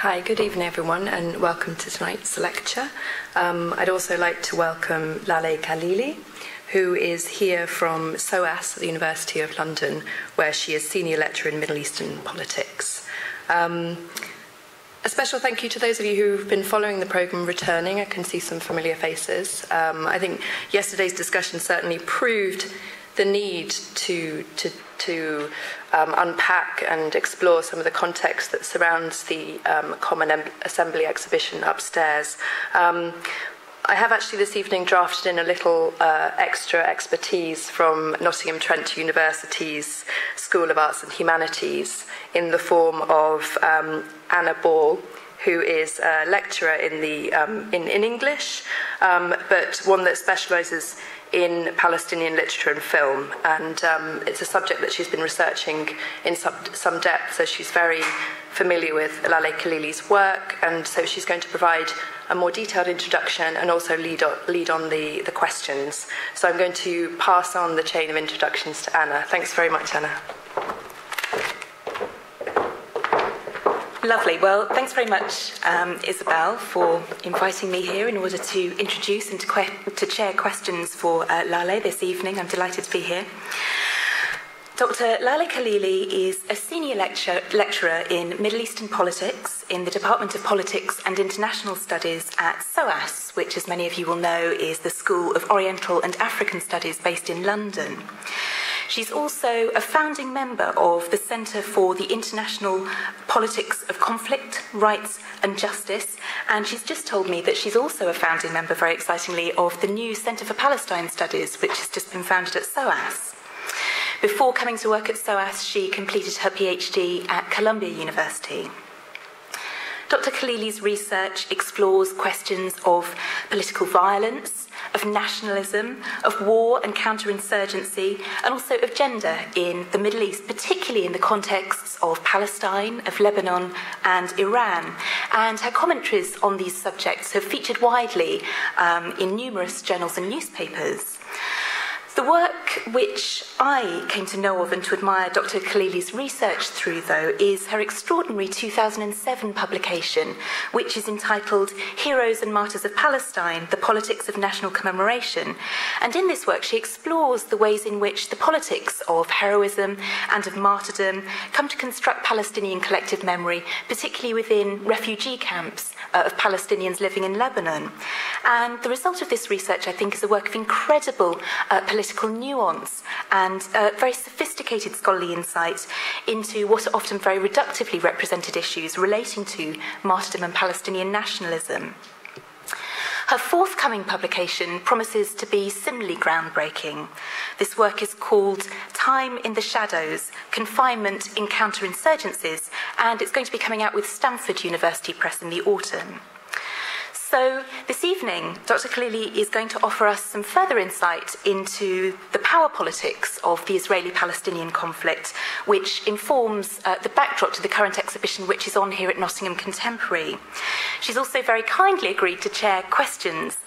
Hi, good evening everyone, and welcome to tonight's lecture. I'd also like to welcome Laleh Khalli, who is here from SOAS at the University of London, where she is Senior Lecturer in Middle Eastern Politics. A special thank you to those of you who've been following the programme returning. I can see some familiar faces. I think yesterday's discussion certainly proved the need to unpack and explore some of the context that surrounds the Common Assembly exhibition upstairs. I have actually this evening drafted in a little extra expertise from Nottingham Trent University's School of Arts and Humanities in the form of Anna Ball, who is a lecturer in English, but one that specialises in Palestinian literature and film, and it's a subject that she's been researching in some depth, so she's very familiar with Laleh Khalli's work, and so she's going to provide a more detailed introduction and also lead on the questions. So I'm going to pass on the chain of introductions to Anna. Thanks very much, Anna. Lovely. Well, thanks very much, Isabel, for inviting me here in order to introduce and to chair questions for Laleh this evening. I'm delighted to be here. Dr. Laleh Khalli is a senior lecturer in Middle Eastern politics in the Department of Politics and International Studies at SOAS, which, as many of you will know, is the School of Oriental and African Studies based in London. She's also a founding member of the Centre for the International Politics of Conflict, Rights and Justice, and she's just told me that she's also a founding member, very excitingly, of the new Centre for Palestine Studies, which has just been founded at SOAS. Before coming to work at SOAS, she completed her PhD at Columbia University. Dr. Khalli's research explores questions of political violence, of nationalism, of war and counterinsurgency, and also of gender in the Middle East, particularly in the contexts of Palestine, of Lebanon, and Iran. And her commentaries on these subjects have featured widely in numerous journals and newspapers. The work which I came to know of and to admire Dr. Khalli's research through, though, is her extraordinary 2007 publication, which is entitled Heroes and Martyrs of Palestine, The Politics of National Commemoration. And in this work, she explores the ways in which the politics of heroism and of martyrdom come to construct Palestinian collective memory, particularly within refugee camps of Palestinians living in Lebanon. And the result of this research, I think, is a work of incredible political nuance and very sophisticated scholarly insight into what are often very reductively represented issues relating to martyrdom and Palestinian nationalism. Her forthcoming publication promises to be similarly groundbreaking. This work is called Time in the Shadows, Confinement in Counterinsurgencies, and it's going to be coming out with Stanford University Press in the autumn. So this evening, Dr. Khalli is going to offer us some further insight into the power politics of the Israeli-Palestinian conflict, which informs the backdrop to the current exhibition, which is on here at Nottingham Contemporary. She's also very kindly agreed to take questions,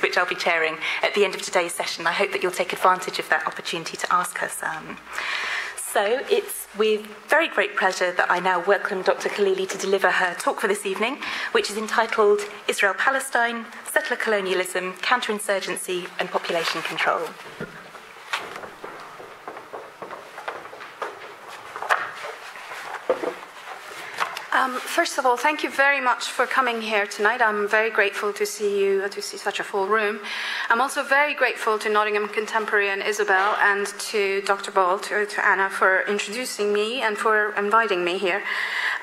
which I'll be chairing at the end of today's session. I hope that you'll take advantage of that opportunity to ask her some. So it's with very great pleasure that I now welcome Dr. Khalli to deliver her talk for this evening, which is entitled Israel-Palestine, Settler Colonialism, Counterinsurgency and Population Control. First of all, thank you very much for coming here tonight. I'm very grateful to see such a full room. I'm also very grateful to Nottingham Contemporary and Isabel and to Dr. Ball, to Anna, for introducing me and for inviting me here.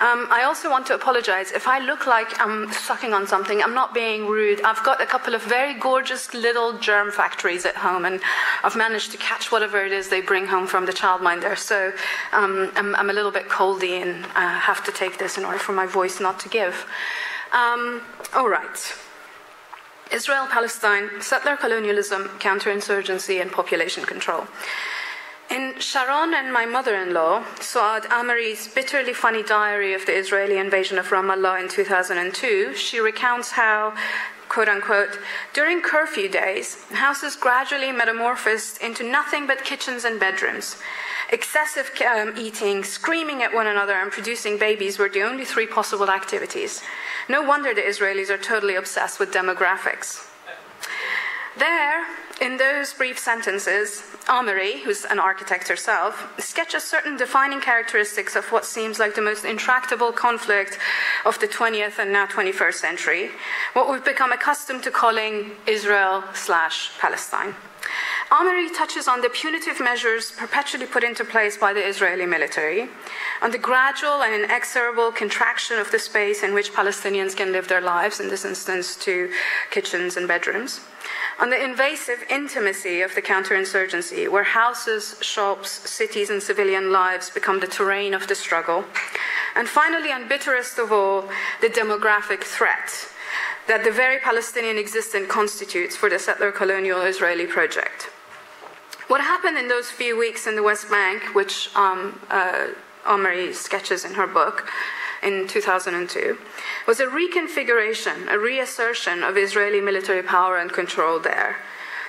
I also want to apologize if I look like I'm sucking on something. I'm not being rude. I've got a couple of very gorgeous little germ factories at home, and I've managed to catch whatever it is they bring home from the childminder. So I'm a little bit coldy and I have to take this in order for my voice not to give. All right. Israel-Palestine, settler colonialism, counterinsurgency, and population control. In Sharon and My Mother-in-Law, Suad Amari's bitterly funny diary of the Israeli invasion of Ramallah in 2002, she recounts how, quote-unquote, during curfew days, houses gradually metamorphosed into nothing but kitchens and bedrooms. Excessive eating, screaming at one another, and producing babies were the only three possible activities. No wonder the Israelis are totally obsessed with demographics. There, in those brief sentences, Amory, who's an architect herself, sketches certain defining characteristics of what seems like the most intractable conflict of the 20th and now 21st century, what we've become accustomed to calling Israel/Palestine. Amory touches on the punitive measures perpetually put into place by the Israeli military, on the gradual and inexorable contraction of the space in which Palestinians can live their lives, in this instance to kitchens and bedrooms, on the invasive intimacy of the counterinsurgency, where houses, shops, cities, and civilian lives become the terrain of the struggle, and finally, and bitterest of all, the demographic threat that the very Palestinian existence constitutes for the settler colonial Israeli project. What happened in those few weeks in the West Bank, which Amory sketches in her book in 2002, was a reconfiguration, a reassertion of Israeli military power and control there.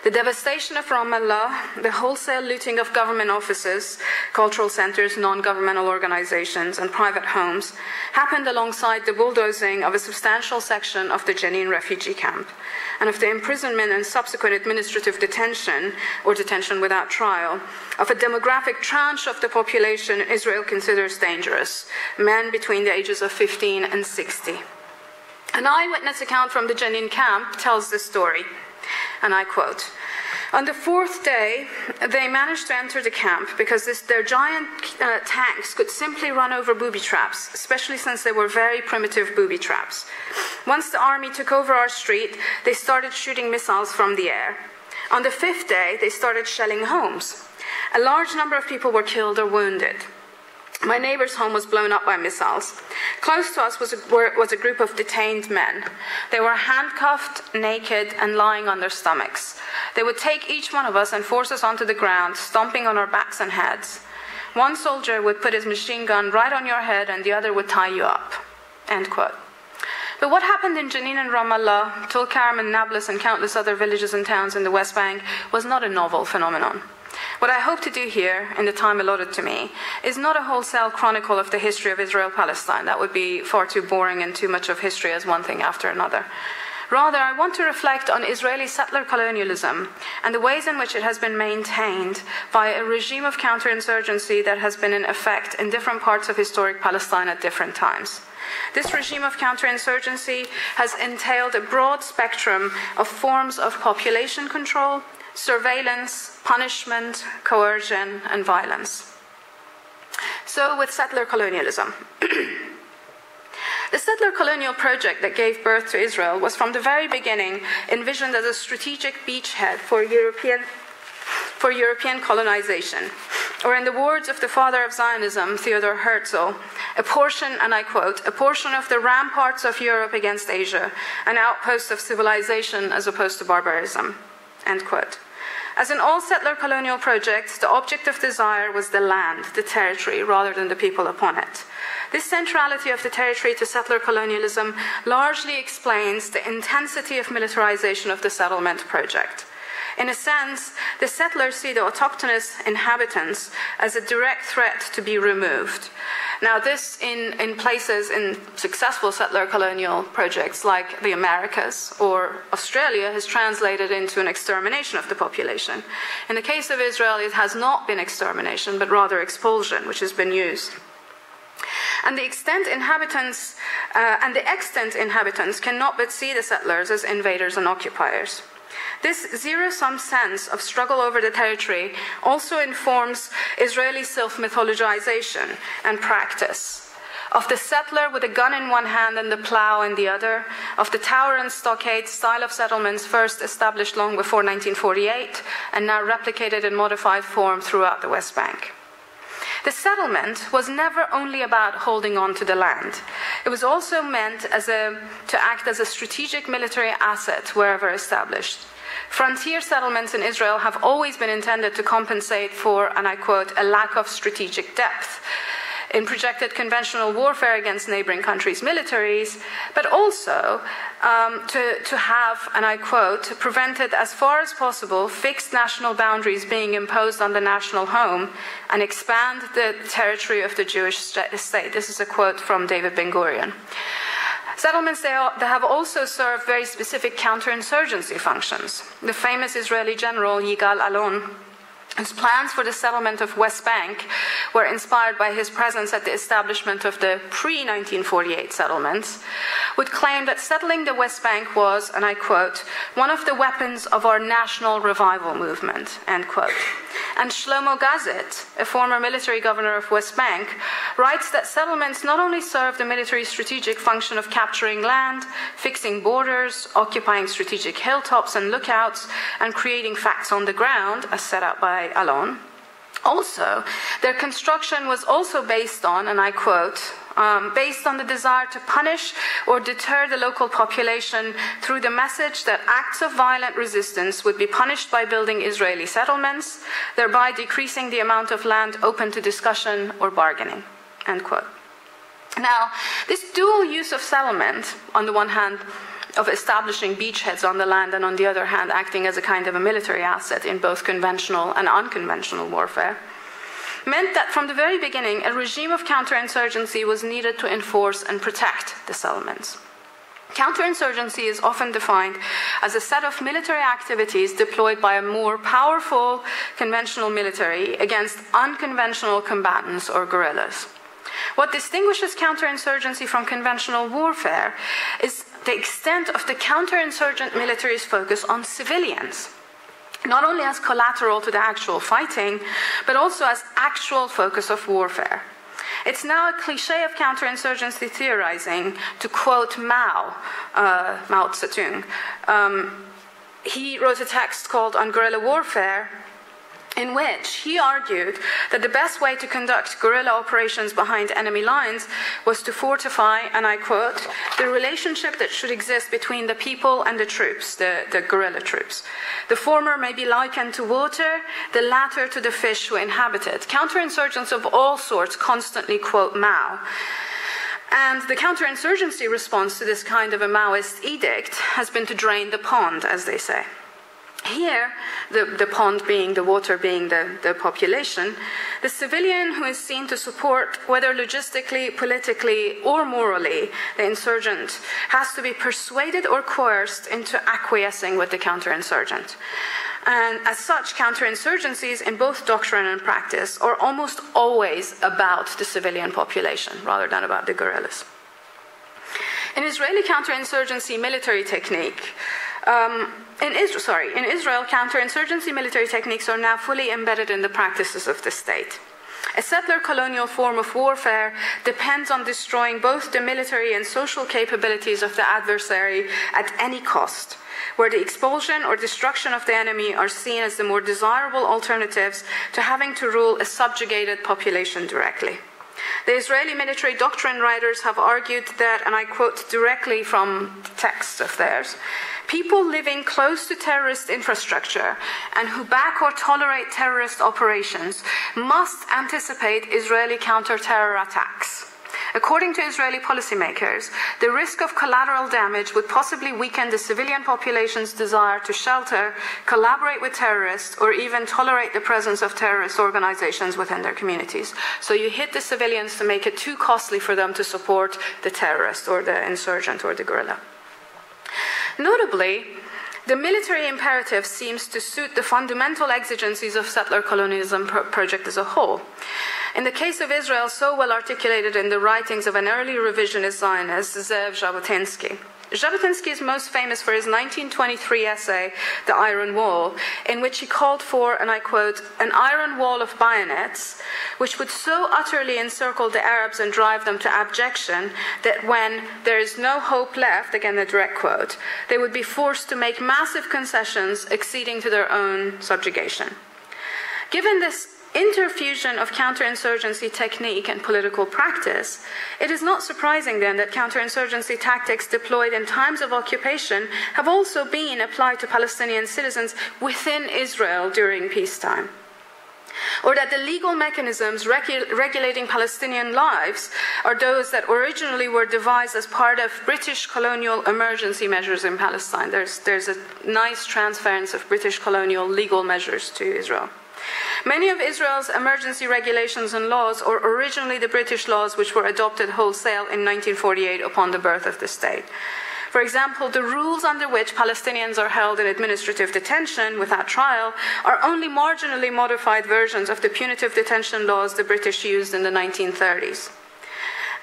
The devastation of Ramallah, the wholesale looting of government offices, cultural centers, non-governmental organizations, and private homes happened alongside the bulldozing of a substantial section of the Jenin refugee camp, and of the imprisonment and subsequent administrative detention, or detention without trial, of a demographic tranche of the population Israel considers dangerous, men between the ages of 15 and 60. An eyewitness account from the Jenin camp tells this story. And I quote, "On the fourth day, they managed to enter the camp because their giant tanks could simply run over booby traps, especially since they were very primitive booby traps. Once the army took over our street, they started shooting missiles from the air. On the fifth day, they started shelling homes. A large number of people were killed or wounded. My neighbor's home was blown up by missiles. Close to us was a group of detained men. They were handcuffed, naked, and lying on their stomachs. They would take each one of us and force us onto the ground, stomping on our backs and heads. One soldier would put his machine gun right on your head and the other would tie you up." End quote. But what happened in Jenin and Ramallah, Tulkarm and Nablus and countless other villages and towns in the West Bank was not a novel phenomenon. What I hope to do here, in the time allotted to me, is not a wholesale chronicle of the history of Israel-Palestine. That would be far too boring and too much of history as one thing after another. Rather, I want to reflect on Israeli settler colonialism and the ways in which it has been maintained by a regime of counterinsurgency that has been in effect in different parts of historic Palestine at different times. This regime of counterinsurgency has entailed a broad spectrum of forms of population control, surveillance, punishment, coercion, and violence. So with settler colonialism. The settler colonial project that gave birth to Israel was from the very beginning envisioned as a strategic beachhead for European colonization. Or in the words of the father of Zionism, Theodor Herzl, a portion, and I quote, "a portion of the ramparts of Europe against Asia, an outpost of civilization as opposed to barbarism." End quote. As in all settler colonial projects, the object of desire was the land, the territory, rather than the people upon it. This centrality of the territory to settler colonialism largely explains the intensity of militarization of the settlement project. In a sense, the settlers see the autochthonous inhabitants as a direct threat to be removed. Now, this in places in successful settler colonial projects like the Americas or Australia has translated into an extermination of the population. In the case of Israel, it has not been extermination, but rather expulsion, which has been used. And the extant inhabitants cannot but see the settlers as invaders and occupiers. This zero-sum sense of struggle over the territory also informs Israeli self-mythologization and practice. Of the settler with a gun in one hand and the plow in the other, of the tower and stockade style of settlements first established long before 1948 and now replicated in modified form throughout the West Bank. The settlement was never only about holding on to the land. It was also meant to act as a strategic military asset wherever established. Frontier settlements in Israel have always been intended to compensate for, and I quote, "a lack of strategic depth." in projected conventional warfare against neighboring countries' militaries, but also to have, and I quote, prevented as far as possible fixed national boundaries being imposed on the national home and expand the territory of the Jewish state. This is a quote from David Ben-Gurion. Settlements, they have also served very specific counterinsurgency functions. The famous Israeli general Yigal Allon, whose plans for the settlement of West Bank were inspired by his presence at the establishment of the pre-1948 settlements, would claim that settling the West Bank was, and I quote, one of the weapons of our national revival movement, end quote. And Shlomo Gazit, a former military governor of West Bank, writes that settlements not only serve the military strategic function of capturing land, fixing borders, occupying strategic hilltops and lookouts, and creating facts on the ground, as set out by Allon. Also, their construction was also based on, and I quote, based on the desire to punish or deter the local population through the message that acts of violent resistance would be punished by building Israeli settlements, thereby decreasing the amount of land open to discussion or bargaining, end quote. Now, this dual use of settlement, on the one hand, of establishing beachheads on the land, and on the other hand, acting as a kind of a military asset in both conventional and unconventional warfare, meant that from the very beginning, a regime of counterinsurgency was needed to enforce and protect the settlements. Counterinsurgency is often defined as a set of military activities deployed by a more powerful conventional military against unconventional combatants or guerrillas. What distinguishes counterinsurgency from conventional warfare is the extent of the counterinsurgent military's focus on civilians, not only as collateral to the actual fighting, but also as actual focus of warfare. It's now a cliché of counterinsurgency theorizing, to quote Mao Zedong. He wrote a text called On Guerrilla Warfare, in which he argued that the best way to conduct guerrilla operations behind enemy lines was to fortify, and I quote, the relationship that should exist between the people and the troops, the guerrilla troops. The former may be likened to water, the latter to the fish who inhabit it. Counterinsurgents of all sorts constantly quote Mao. And the counterinsurgency response to this kind of a Maoist edict has been to drain the pond, as they say. Here, the pond being the water, being the population, the civilian who is seen to support, whether logistically, politically, or morally, the insurgent, has to be persuaded or coerced into acquiescing with the counterinsurgent. And as such, counterinsurgencies in both doctrine and practice are almost always about the civilian population rather than about the guerrillas. In Israeli counterinsurgency military technique, in Israel, counterinsurgency military techniques are now fully embedded in the practices of the state. A settler colonial form of warfare depends on destroying both the military and social capabilities of the adversary at any cost, where the expulsion or destruction of the enemy are seen as the more desirable alternatives to having to rule a subjugated population directly. The Israeli military doctrine writers have argued that, and I quote directly from texts of theirs, people living close to terrorist infrastructure and who back or tolerate terrorist operations must anticipate Israeli counter-terror attacks. According to Israeli policymakers, the risk of collateral damage would possibly weaken the civilian population's desire to shelter, collaborate with terrorists, or even tolerate the presence of terrorist organizations within their communities. So you hit the civilians to make it too costly for them to support the terrorist or the insurgent or the guerrilla. Notably, the military imperative seems to suit the fundamental exigencies of settler colonialism project as a whole. In the case of Israel, so well articulated in the writings of an early revisionist Zionist, Zev Jabotinsky. Jabotinsky is most famous for his 1923 essay, The Iron Wall, in which he called for, and I quote, an iron wall of bayonets, which would so utterly encircle the Arabs and drive them to abjection that when there is no hope left, again the direct quote, they would be forced to make massive concessions acceding to their own subjugation. Given this interfusion of counterinsurgency technique and political practice, it is not surprising then that counterinsurgency tactics deployed in times of occupation have also been applied to Palestinian citizens within Israel during peacetime. or that the legal mechanisms regulating Palestinian lives are those that originally were devised as part of British colonial emergency measures in Palestine. There's a nice transference of British colonial legal measures to Israel. Many of Israel's emergency regulations and laws are originally the British laws which were adopted wholesale in 1948 upon the birth of the state. For example, the rules under which Palestinians are held in administrative detention without trial are only marginally modified versions of the punitive detention laws the British used in the 1930s.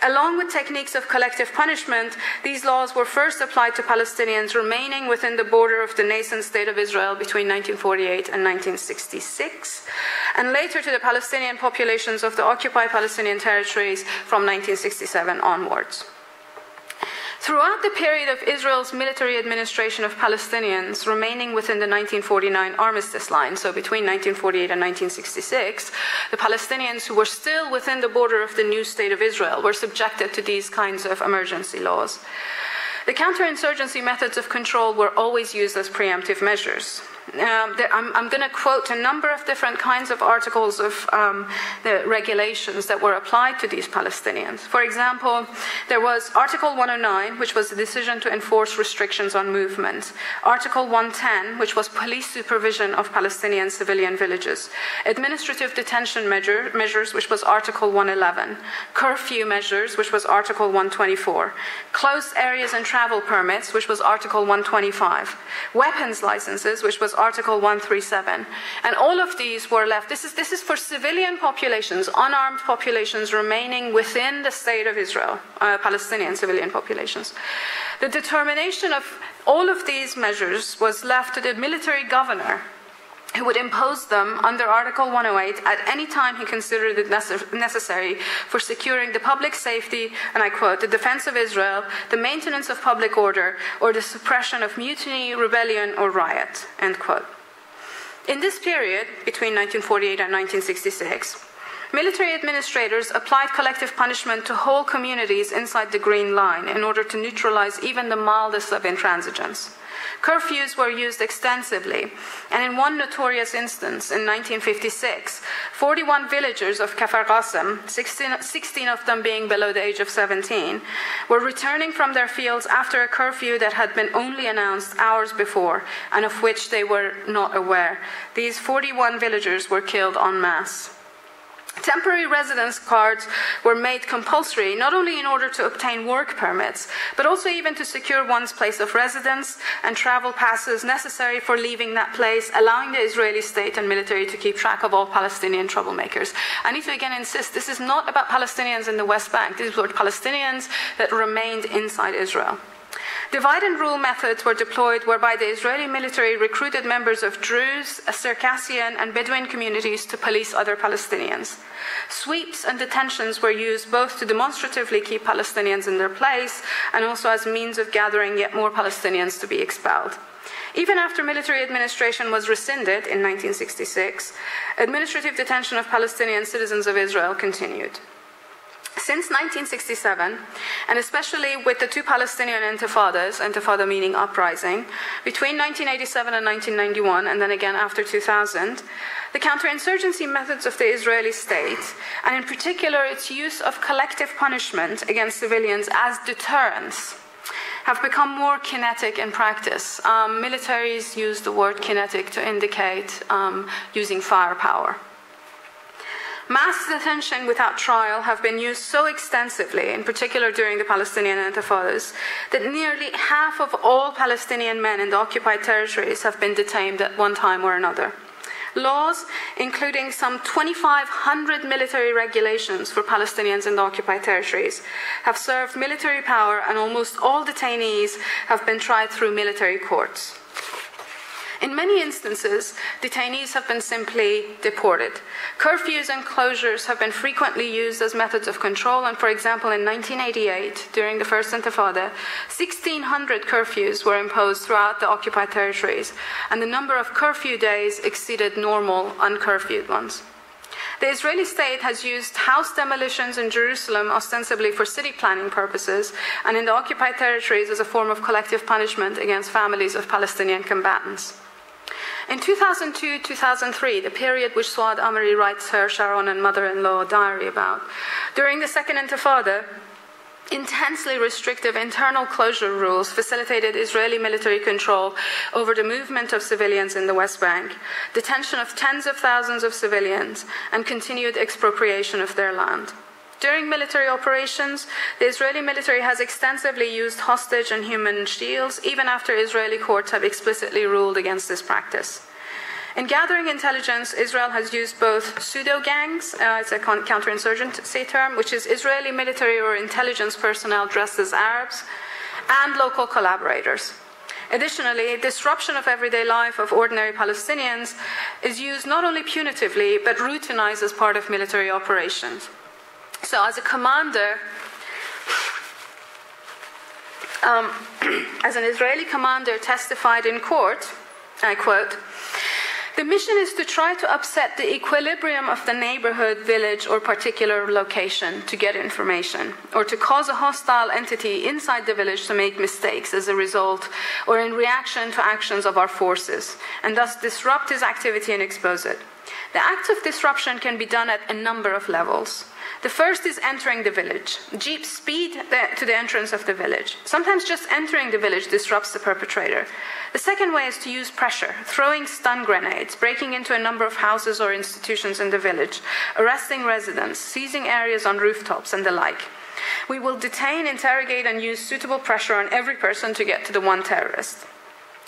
Along with techniques of collective punishment, these laws were first applied to Palestinians remaining within the border of the nascent state of Israel between 1948 and 1966, and later to the Palestinian populations of the occupied Palestinian territories from 1967 onwards. Throughout the period of Israel's military administration of Palestinians remaining within the 1949 armistice line, so between 1948 and 1966, the Palestinians who were still within the border of the new state of Israel were subjected to these kinds of emergency laws. The counterinsurgency methods of control were always used as preemptive measures. I'm going to quote a number of different kinds of articles of the regulations that were applied to these Palestinians. For example, there was Article 109, which was the decision to enforce restrictions on movement. Article 110, which was police supervision of Palestinian civilian villages. Administrative detention measures, which was Article 111. Curfew measures, which was Article 124. Closed areas and travel permits, which was Article 125. Weapons licenses, which was Article 137. And all of these were left. This is for civilian populations, unarmed populations remaining within the state of Israel, Palestinian civilian populations. The determination of all of these measures was left to the military governor, who would impose them under Article 108 at any time he considered it necessary for securing the public safety, and I quote, the defense of Israel, the maintenance of public order, or the suppression of mutiny, rebellion, or riot, end quote. In this period, between 1948 and 1966, military administrators applied collective punishment to whole communities inside the Green Line in order to neutralize even the mildest of intransigence. Curfews were used extensively, and in one notorious instance, in 1956, 41 villagers of Kafar Qasim, 16 of them being below the age of 17, were returning from their fields after a curfew that had been only announced hours before, and of which they were not aware. These 41 villagers were killed en masse. Temporary residence cards were made compulsory not only in order to obtain work permits, but also even to secure one's place of residence and travel passes necessary for leaving that place, allowing the Israeli state and military to keep track of all Palestinian troublemakers. I need to again insist, this is not about Palestinians in the West Bank. These were Palestinians that remained inside Israel. Divide and rule methods were deployed whereby the Israeli military recruited members of Druze, Circassian, and Bedouin communities to police other Palestinians. Sweeps and detentions were used both to demonstratively keep Palestinians in their place and also as means of gathering yet more Palestinians to be expelled. Even after military administration was rescinded in 1966, administrative detention of Palestinian citizens of Israel continued. Since 1967, and especially with the two Palestinian intifadas, intifada meaning uprising, between 1987 and 1991, and then again after 2000, the counterinsurgency methods of the Israeli state, and in particular its use of collective punishment against civilians as deterrence, have become more kinetic in practice. Militaries use the word kinetic to indicate using firepower. Mass detention without trial have been used so extensively, in particular during the Palestinian intifadas, that nearly half of all Palestinian men in the occupied territories have been detained at one time or another. Laws, including some 2,500 military regulations for Palestinians in the occupied territories, have served military power, and almost all detainees have been tried through military courts. In many instances, detainees have been simply deported. Curfews and closures have been frequently used as methods of control, and for example, in 1988, during the First Intifada, 1,600 curfews were imposed throughout the occupied territories, and the number of curfew days exceeded normal uncurfewed ones. The Israeli state has used house demolitions in Jerusalem ostensibly for city planning purposes, and in the occupied territories as a form of collective punishment against families of Palestinian combatants. In 2002-2003, the period which Suad Amri writes her Sharon and mother-in-law diary about, during the Second Intifada, intensely restrictive internal closure rules facilitated Israeli military control over the movement of civilians in the West Bank, detention of tens of thousands of civilians, and continued expropriation of their land. During military operations, the Israeli military has extensively used hostage and human shields, even after Israeli courts have explicitly ruled against this practice. In gathering intelligence, Israel has used both pseudo-gangs, it's a counterinsurgency term, which is Israeli military or intelligence personnel dressed as Arabs, and local collaborators. Additionally, disruption of everyday life of ordinary Palestinians is used not only punitively, but routinized as part of military operations. So as a commander, as an Israeli commander testified in court, I quote, "The mission is to try to upset the equilibrium of the neighborhood, village, or particular location to get information, or to cause a hostile entity inside the village to make mistakes as a result or in reaction to actions of our forces, and thus disrupt his activity and expose it. The acts of disruption can be done at a number of levels. The first is entering the village. Jeeps speed to the entrance of the village. Sometimes just entering the village disrupts the perpetrator. The second way is to use pressure, throwing stun grenades, breaking into a number of houses or institutions in the village, arresting residents, seizing areas on rooftops, and the like. We will detain, interrogate, and use suitable pressure on every person to get to the one terrorist.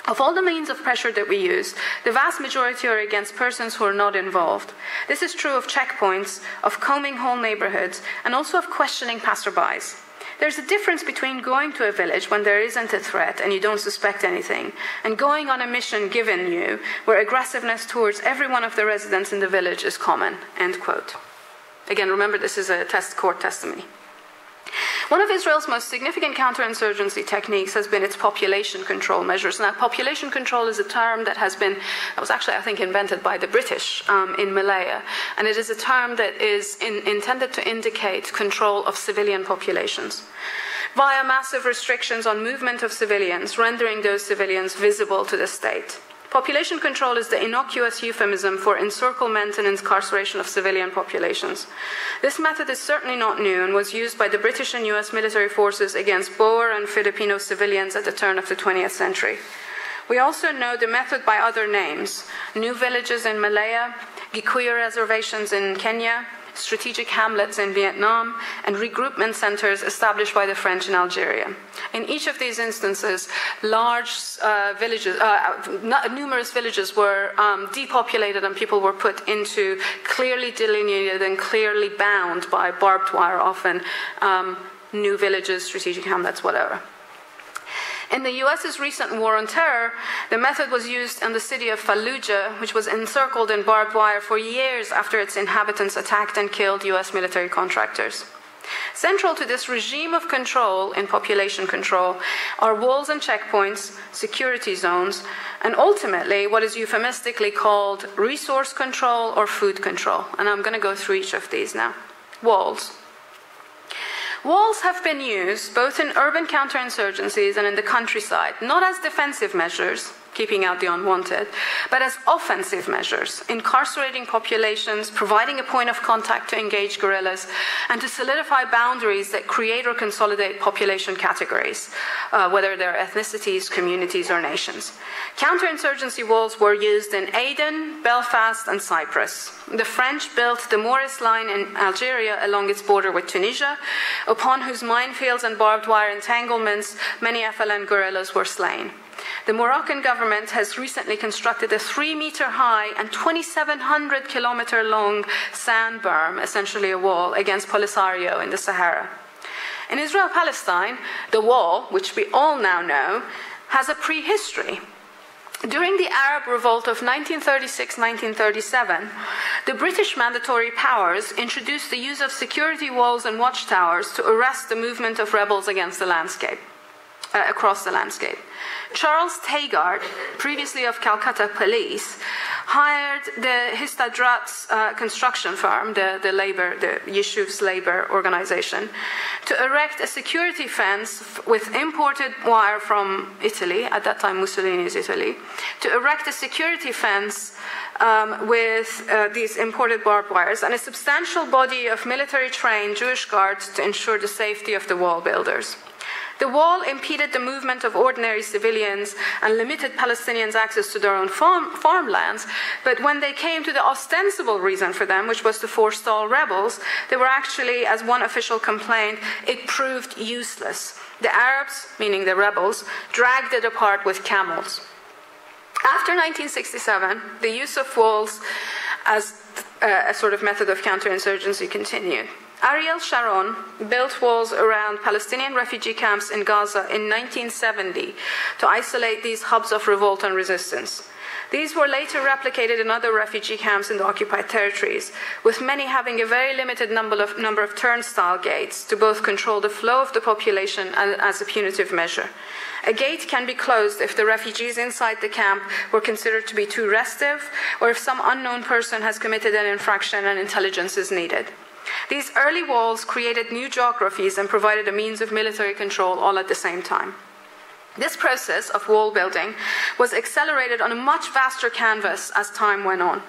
Of all the means of pressure that we use, the vast majority are against persons who are not involved. This is true of checkpoints, of combing whole neighborhoods, and also of questioning passerbys. There's a difference between going to a village when there isn't a threat and you don't suspect anything, and going on a mission given you where aggressiveness towards every one of the residents in the village is common." End quote. Again, remember, this is a court testimony. One of Israel's most significant counterinsurgency techniques has been its population control measures. Now, population control is a term that was actually, I think, invented by the British in Malaya, and it is a term that is intended to indicate control of civilian populations via massive restrictions on movement of civilians, rendering those civilians visible to the state. Population control is the innocuous euphemism for encirclement and incarceration of civilian populations. This method is certainly not new and was used by the British and US military forces against Boer and Filipino civilians at the turn of the 20th century. We also know the method by other names: new villages in Malaya, Gikuyu reservations in Kenya, strategic hamlets in Vietnam, and regroupment centers established by the French in Algeria. In each of these instances, numerous villages were depopulated and people were put into clearly delineated and clearly bound by barbed wire, often new villages, strategic hamlets, whatever. In the US's recent war on terror, the method was used in the city of Fallujah, which was encircled in barbed wire for years after its inhabitants attacked and killed US military contractors. Central to this regime of control in population control are walls and checkpoints, security zones, and ultimately what is euphemistically called resource control or food control. And I'm going to go through each of these now. Walls. Walls have been used both in urban counterinsurgencies and in the countryside, not as defensive measures, keeping out the unwanted, but as offensive measures, incarcerating populations, providing a point of contact to engage guerrillas, and to solidify boundaries that create or consolidate population categories, whether they're ethnicities, communities, or nations. Counterinsurgency walls were used in Aden, Belfast, and Cyprus. The French built the Maurice Line in Algeria along its border with Tunisia, upon whose minefields and barbed wire entanglements many FLN guerrillas were slain. The Moroccan government has recently constructed a 3-meter-high and 2,700-kilometer-long sand berm, essentially a wall, against Polisario in the Sahara. In Israel-Palestine, the wall, which we all now know, has a prehistory. During the Arab Revolt of 1936-1937, the British mandatory powers introduced the use of security walls and watchtowers to arrest the movement of rebels against the landscape. across the landscape. Charles Taggart, previously of Calcutta Police, hired the Histadrat's construction firm, the Yeshuv's labor organization, to erect a security fence with imported wire from Italy, at that time Mussolini's Italy, to erect a security fence with these imported barbed wires and a substantial body of military-trained Jewish guards to ensure the safety of the wall builders. The wall impeded the movement of ordinary civilians and limited Palestinians' access to their own farmlands, but when they came to the ostensible reason for them, which was to forestall rebels, they were actually, as one official complained, it proved useless. The Arabs, meaning the rebels, dragged it apart with camels. After 1967, the use of walls as a sort of method of counterinsurgency continued. Ariel Sharon built walls around Palestinian refugee camps in Gaza in 1970 to isolate these hubs of revolt and resistance. These were later replicated in other refugee camps in the occupied territories, with many having a very limited number of turnstile gates to both control the flow of the population and as a punitive measure. A gate can be closed if the refugees inside the camp were considered to be too restive, or if some unknown person has committed an infraction and intelligence is needed. These early walls created new geographies and provided a means of military control all at the same time. This process of wall building was accelerated on a much vaster canvas as time went on.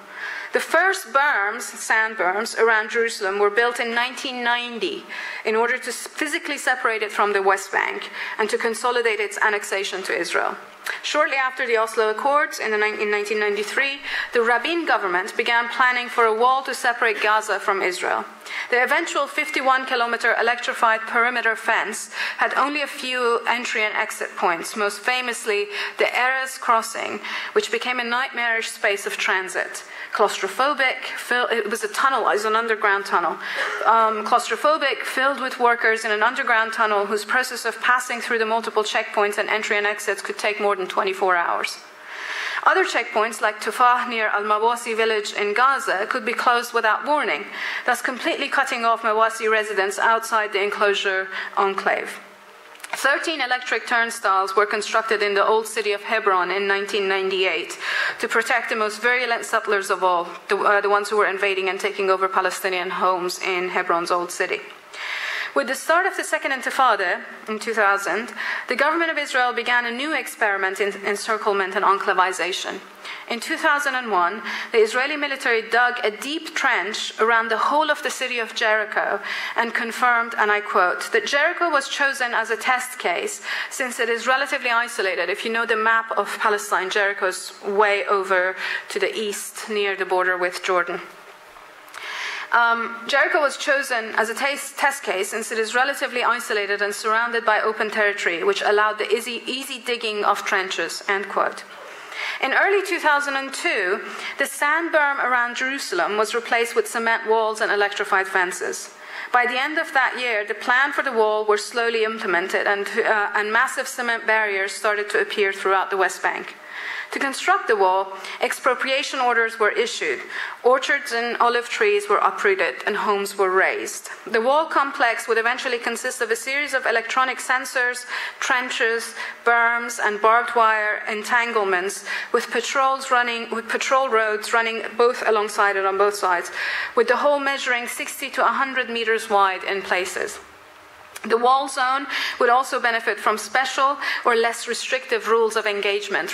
The first berms, sand berms, around Jerusalem were built in 1990 in order to physically separate it from the West Bank and to consolidate its annexation to Israel. Shortly after the Oslo Accords in 1993, the Rabin government began planning for a wall to separate Gaza from Israel. The eventual 51-kilometer electrified perimeter fence had only a few entry and exit points, most famously the Erez crossing, which became a nightmarish space of transit. Claustrophobic, it was a tunnel, it was an underground tunnel. Claustrophobic, filled with workers in an underground tunnel whose process of passing through the multiple checkpoints and entry and exits could take more than 24 hours. Other checkpoints, like Tufah near Al-Mawasi village in Gaza, could be closed without warning, thus completely cutting off Mawasi residents outside the enclosure enclave. 13 electric turnstiles were constructed in the old city of Hebron in 1998 to protect the most virulent settlers of all, the ones who were invading and taking over Palestinian homes in Hebron's old city. With the start of the Second Intifada in 2000, the government of Israel began a new experiment in encirclement and enclavization. In 2001, the Israeli military dug a deep trench around the whole of the city of Jericho and confirmed, and I quote, that Jericho was chosen as a test case since it is relatively isolated. If you know the map of Palestine, Jericho's way over to the east near the border with Jordan. Jericho was chosen as a test case since it is relatively isolated and surrounded by open territory, which allowed the easy digging of trenches, end quote. In early 2002, the sand berm around Jerusalem was replaced with cement walls and electrified fences. By the end of that year, the plan for the wall was slowly implemented and massive cement barriers started to appear throughout the West Bank. To construct the wall, expropriation orders were issued, orchards and olive trees were uprooted, and homes were razed. The wall complex would eventually consist of a series of electronic sensors, trenches, berms, and barbed wire entanglements, with patrol roads running both alongside it on both sides, with the whole measuring 60 to 100 meters wide in places. The wall zone would also benefit from special or less restrictive rules of engagement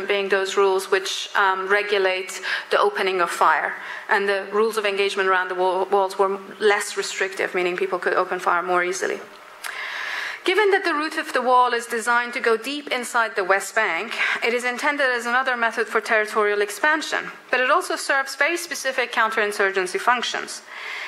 being those rules which regulate the opening of fire. And the rules of engagement around the walls were less restrictive, meaning people could open fire more easily. Given that the route of the wall is designed to go deep inside the West Bank, it is intended as another method for territorial expansion, but it also serves very specific counterinsurgency functions.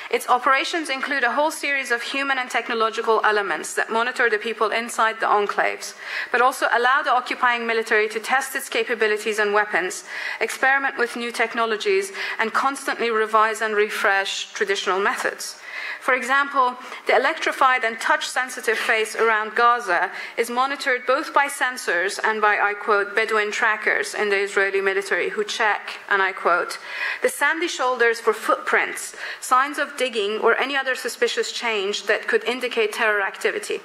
Its operations include a whole series of human and technological elements that monitor the people inside the enclaves, but also allow the occupying military to test its capabilities and weapons, experiment with new technologies, and constantly revise and refresh traditional methods. For example, the electrified and touch-sensitive face around Gaza is monitored both by sensors and by, I quote, Bedouin trackers in the Israeli military who check, and I quote, the sandy shoulders for footprints, signs of digging, or any other suspicious change that could indicate terror activity.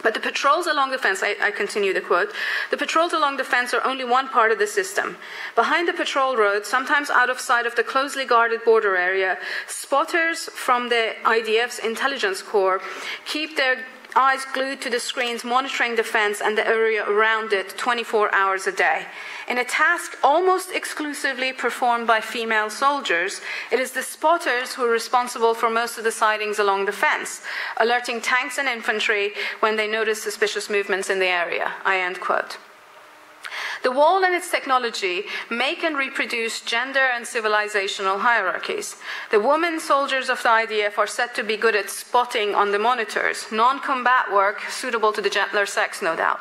But the patrols along the fence, I continue the quote, the patrols along the fence are only one part of the system. Behind the patrol road, sometimes out of sight of the closely guarded border area, spotters from the IDF's intelligence corps keep their eyes glued to the screens monitoring the fence and the area around it 24 hours a day. In a task almost exclusively performed by female soldiers, it is the spotters who are responsible for most of the sightings along the fence, alerting tanks and infantry when they notice suspicious movements in the area. I end quote. The wall and its technology make and reproduce gender and civilizational hierarchies. The women soldiers of the IDF are said to be good at spotting on the monitors, non-combat work suitable to the gentler sex, no doubt.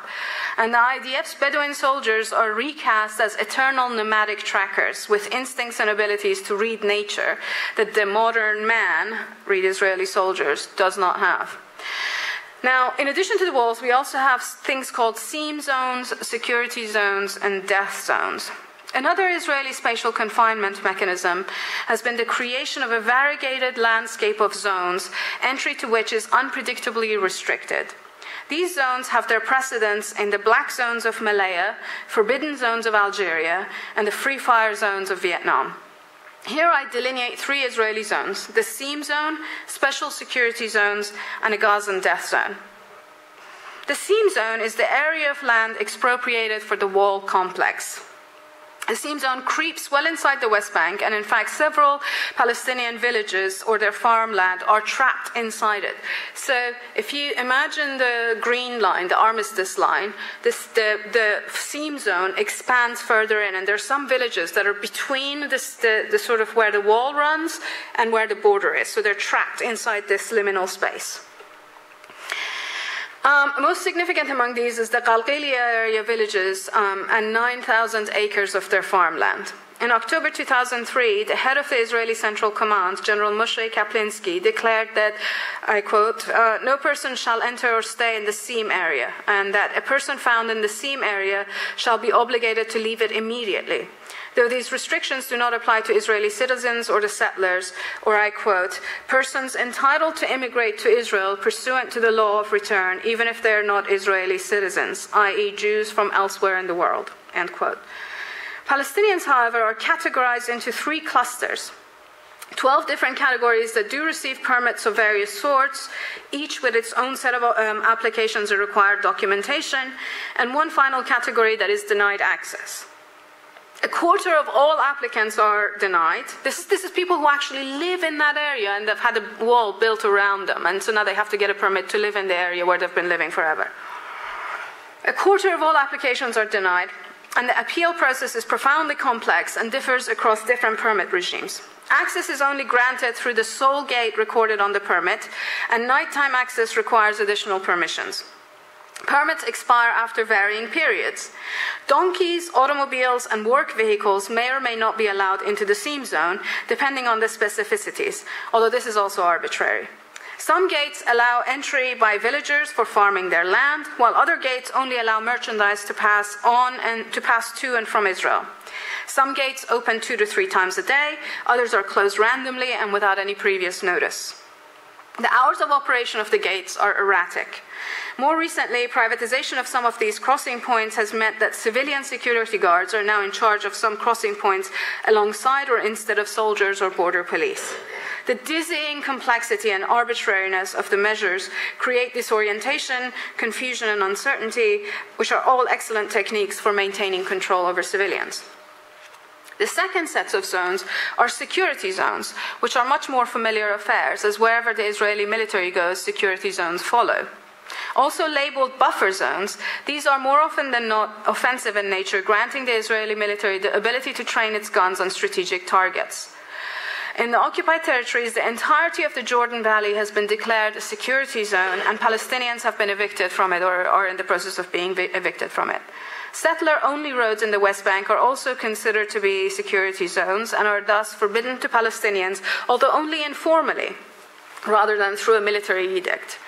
And the IDF's Bedouin soldiers are recast as eternal nomadic trackers with instincts and abilities to read nature that the modern man, read Israeli soldiers, does not have. Now, in addition to the walls, we also have things called seam zones, security zones, and death zones. Another Israeli spatial confinement mechanism has been the creation of a variegated landscape of zones, entry to which is unpredictably restricted. These zones have their precedence in the black zones of Malaya, forbidden zones of Algeria, and the free fire zones of Vietnam. Here I delineate 3 Israeli zones: the seam zone, special security zones, and a Gazan death zone. The seam zone is the area of land expropriated for the wall complex. The seam zone creeps well inside the West Bank, and in fact several Palestinian villages or their farmland are trapped inside it. So if you imagine the green line, the armistice line, the seam zone expands further in, and there are some villages that are between the sort of where the wall runs and where the border is. So they're trapped inside this liminal space. Most significant among these is the Qalqilia area villages and 9,000 acres of their farmland. In October 2003, the head of the Israeli Central Command, General Moshe Kaplinsky, declared that, I quote, no person shall enter or stay in the seam area, and that a person found in the seam area shall be obligated to leave it immediately. Though these restrictions do not apply to Israeli citizens or the settlers, or I quote, persons entitled to immigrate to Israel pursuant to the law of return, even if they are not Israeli citizens, i.e. Jews from elsewhere in the world, end quote. Palestinians, however, are categorized into 3 clusters. 12 different categories that do receive permits of various sorts, each with its own set of applications and required documentation, and one final category that is denied access. A quarter of all applicants are denied. This is people who actually live in that area and they've had a wall built around them, and so now they have to get a permit to live in the area where they've been living forever. A quarter of all applications are denied, and the appeal process is profoundly complex and differs across different permit regimes. Access is only granted through the sole gate recorded on the permit, and nighttime access requires additional permissions. Permits expire after varying periods. Donkeys, automobiles, and work vehicles may or may not be allowed into the seam zone, depending on the specificities, although this is also arbitrary. Some gates allow entry by villagers for farming their land, while other gates only allow merchandise to pass to and from Israel. Some gates open 2 to 3 times a day, others are closed randomly and without any previous notice. The hours of operation of the gates are erratic. More recently, privatization of some of these crossing points has meant that civilian security guards are now in charge of some crossing points alongside or instead of soldiers or border police. The dizzying complexity and arbitrariness of the measures create disorientation, confusion, and uncertainty, which are all excellent techniques for maintaining control over civilians. The second sets of zones are security zones, which are much more familiar affairs, as wherever the Israeli military goes, security zones follow. Also labeled buffer zones, these are more often than not offensive in nature, granting the Israeli military the ability to train its guns on strategic targets. In the occupied territories, the entirety of the Jordan Valley has been declared a security zone, and Palestinians have been evicted from it or are in the process of being evicted from it. Settler-only roads in the West Bank are also considered to be security zones and are thus forbidden to Palestinians, although only informally, rather than through a military edict.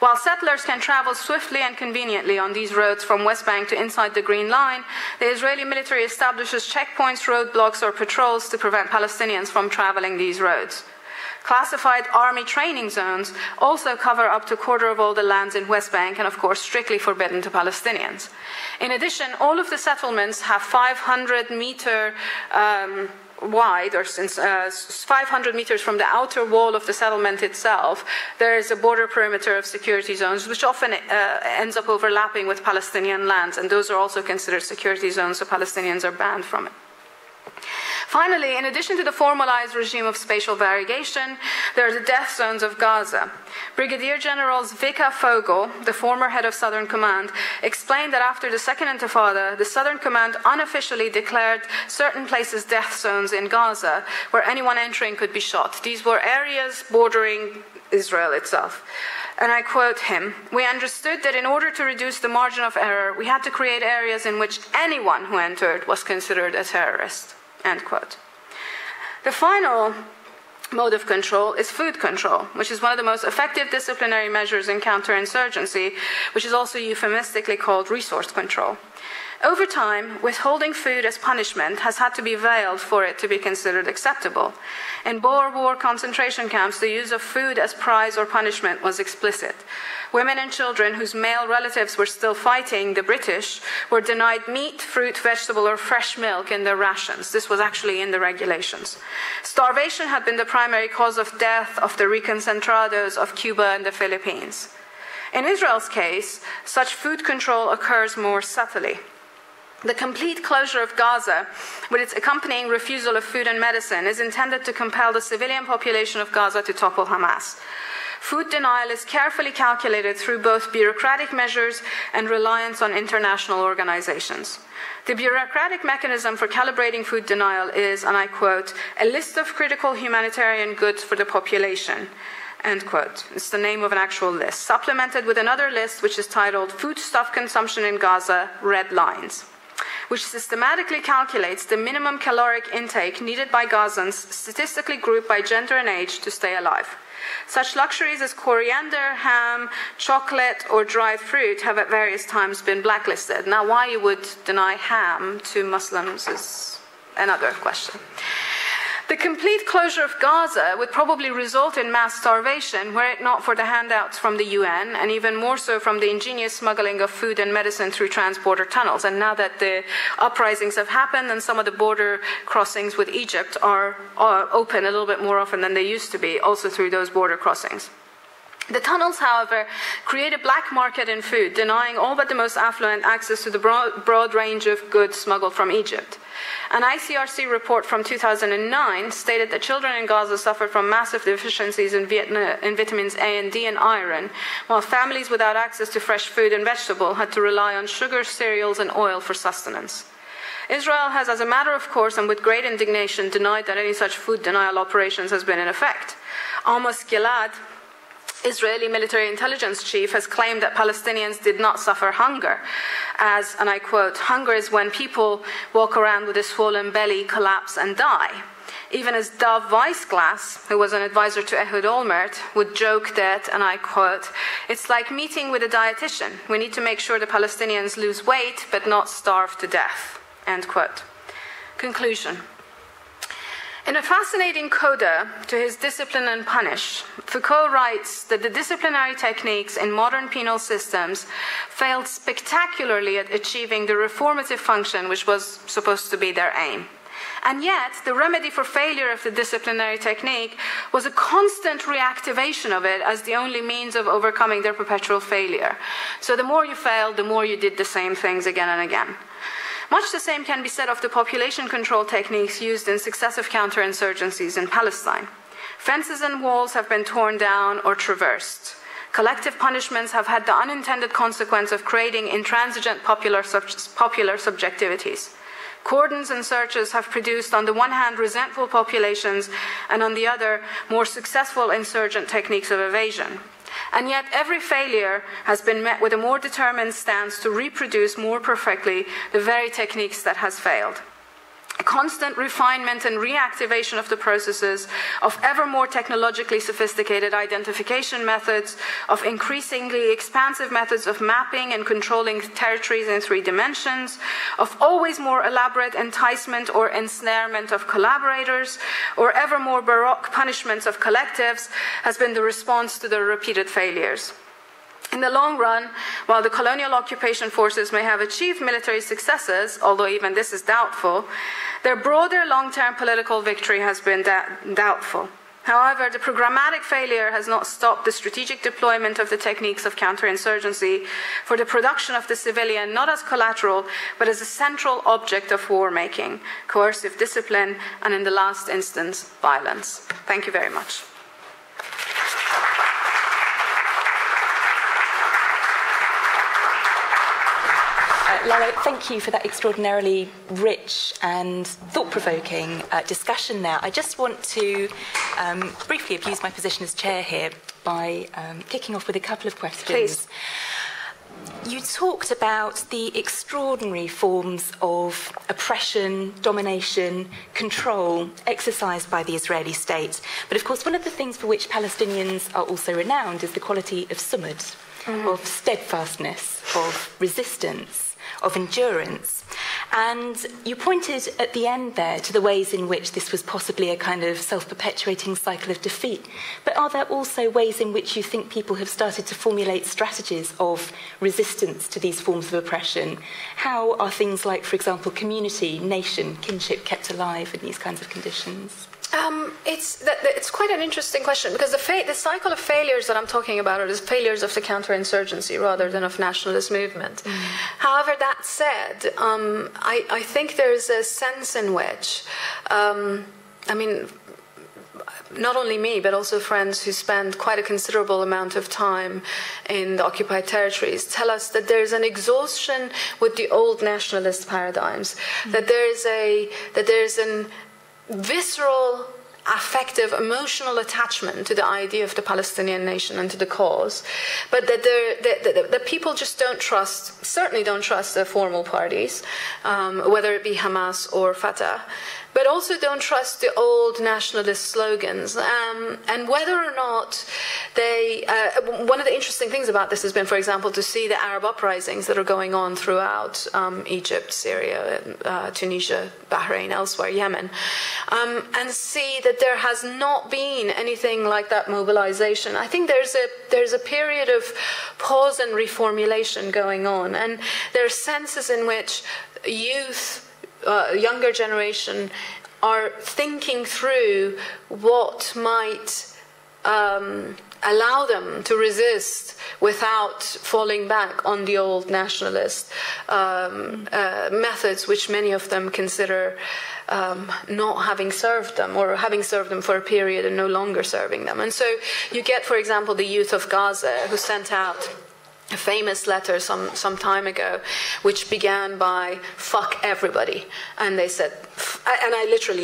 While settlers can travel swiftly and conveniently on these roads from West Bank to inside the Green Line, the Israeli military establishes checkpoints, roadblocks, or patrols to prevent Palestinians from traveling these roads. Classified army training zones also cover up to a quarter of all the lands in West Bank and, of course, strictly forbidden to Palestinians. In addition, all of the settlements have 500-meter wide, or 500 meters from the outer wall of the settlement itself, there is a border perimeter of security zones, which often ends up overlapping with Palestinian lands, and those are also considered security zones, so Palestinians are banned from it. Finally, in addition to the formalized regime of spatial variegation, there are the death zones of Gaza. Brigadier Generals Vika Fogel, the former head of Southern Command, explained that after the Second Intifada, the Southern Command unofficially declared certain places death zones in Gaza, where anyone entering could be shot. These were areas bordering Israel itself. And I quote him, "We understood that in order to reduce the margin of error, we had to create areas in which anyone who entered was considered a terrorist." End quote. The final mode of control is food control, which is one of the most effective disciplinary measures in counterinsurgency, which is also euphemistically called resource control. Over time, withholding food as punishment has had to be veiled for it to be considered acceptable. In Boer War concentration camps, the use of food as prize or punishment was explicit. Women and children whose male relatives were still fighting the British were denied meat, fruit, vegetable, or fresh milk in their rations. This was actually in the regulations. Starvation had been the primary cause of death of the reconcentrados of Cuba and the Philippines. In Israel's case, such food control occurs more subtly. The complete closure of Gaza, with its accompanying refusal of food and medicine, is intended to compel the civilian population of Gaza to topple Hamas. Food denial is carefully calculated through both bureaucratic measures and reliance on international organizations. The bureaucratic mechanism for calibrating food denial is, and I quote, "a list of critical humanitarian goods for the population." End quote. It's the name of an actual list, supplemented with another list which is titled Foodstuff Consumption in Gaza, Red Lines, which systematically calculates the minimum caloric intake needed by Gazans, statistically grouped by gender and age, to stay alive. Such luxuries as coriander, ham, chocolate, or dried fruit have at various times been blacklisted. Now, why you would deny ham to Muslims is another question. The complete closure of Gaza would probably result in mass starvation were it not for the handouts from the UN, and even more so from the ingenious smuggling of food and medicine through transborder tunnels. And now that the uprisings have happened and some of the border crossings with Egypt are open a little bit more often than they used to be, also through those border crossings. The tunnels, however, create a black market in food, denying all but the most affluent access to the broad range of goods smuggled from Egypt. An ICRC report from 2009 stated that children in Gaza suffered from massive deficiencies in vitamins A and D and iron, while families without access to fresh food and vegetable had to rely on sugar, cereals, and oil for sustenance. Israel has, as a matter of course and with great indignation, denied that any such food denial operations has been in effect. Amos Gilad, Israeli military intelligence chief, has claimed that Palestinians did not suffer hunger, as, and I quote, "hunger is when people walk around with a swollen belly, collapse, and die." Even as Dov Weissglass, who was an advisor to Ehud Olmert, would joke that, and I quote, "it's like meeting with a dietitian. We need to make sure the Palestinians lose weight, but not starve to death." End quote. Conclusion. In a fascinating coda to his Discipline and Punish, Foucault writes that the disciplinary techniques in modern penal systems failed spectacularly at achieving the reformative function which was supposed to be their aim. And yet, the remedy for failure of the disciplinary technique was a constant reactivation of it as the only means of overcoming their perpetual failure. So the more you failed, the more you did the same things again and again. Much the same can be said of the population control techniques used in successive counterinsurgencies in Palestine. Fences and walls have been torn down or traversed. Collective punishments have had the unintended consequence of creating intransigent popular subjectivities. Cordons and searches have produced, on the one hand, resentful populations, and on the other, more successful insurgent techniques of evasion. And yet every failure has been met with a more determined stance to reproduce more perfectly the very techniques that has failed. constant refinement and reactivation of the processes, of ever more technologically sophisticated identification methods, of increasingly expansive methods of mapping and controlling territories in 3 dimensions, of always more elaborate enticement or ensnarement of collaborators, or ever more baroque punishments of collectives, has been the response to the repeated failures. In the long run, while the colonial occupation forces may have achieved military successes, although even this is doubtful, their broader long-term political victory has been doubtful. However, the programmatic failure has not stopped the strategic deployment of the techniques of counterinsurgency for the production of the civilian, not as collateral, but as a central object of war-making, coercive discipline, and in the last instance, violence. Thank you very much. Laleh, thank you for that extraordinarily rich and thought-provoking discussion there. I just want to briefly abuse my position as chair here by kicking off with a couple of questions. Please. You talked about the extraordinary forms of oppression, domination, control exercised by the Israeli state. But of course, one of the things for which Palestinians are also renowned is the quality of sumud, of steadfastness, of resistance, of endurance. And you pointed at the end there to the ways in which this was possibly a kind of self-perpetuating cycle of defeat. But are there also ways in which you think people have started to formulate strategies of resistance to these forms of oppression? How are things like, for example, community, nation, kinship kept alive in these kinds of conditions? It's quite an interesting question, because the cycle of failures that I'm talking about are the failures of the counterinsurgency rather than of nationalist movement. However, that said, I think there's a sense in which, not only me, but also friends who spend quite a considerable amount of time in the occupied territories tell us that there's an exhaustion with the old nationalist paradigms, that there's an visceral, affective, emotional attachment to the idea of the Palestinian nation and to the cause, but that people just certainly don't trust the formal parties, whether it be Hamas or Fatah, but also don't trust the old nationalist slogans. And whether or not they... one of the interesting things about this has been, for example, to see the Arab uprisings that are going on throughout Egypt, Syria, Tunisia, Bahrain, elsewhere, Yemen, and see that there has not been anything like that mobilization. I think there's a period of pause and reformulation going on, and there are senses in which youth, younger generation, are thinking through what might allow them to resist without falling back on the old nationalist methods, which many of them consider not having served them, or having served them for a period and no longer serving them. And so you get, for example, the youth of Gaza, who sent out a famous letter some time ago, which began by "fuck everybody," and they said,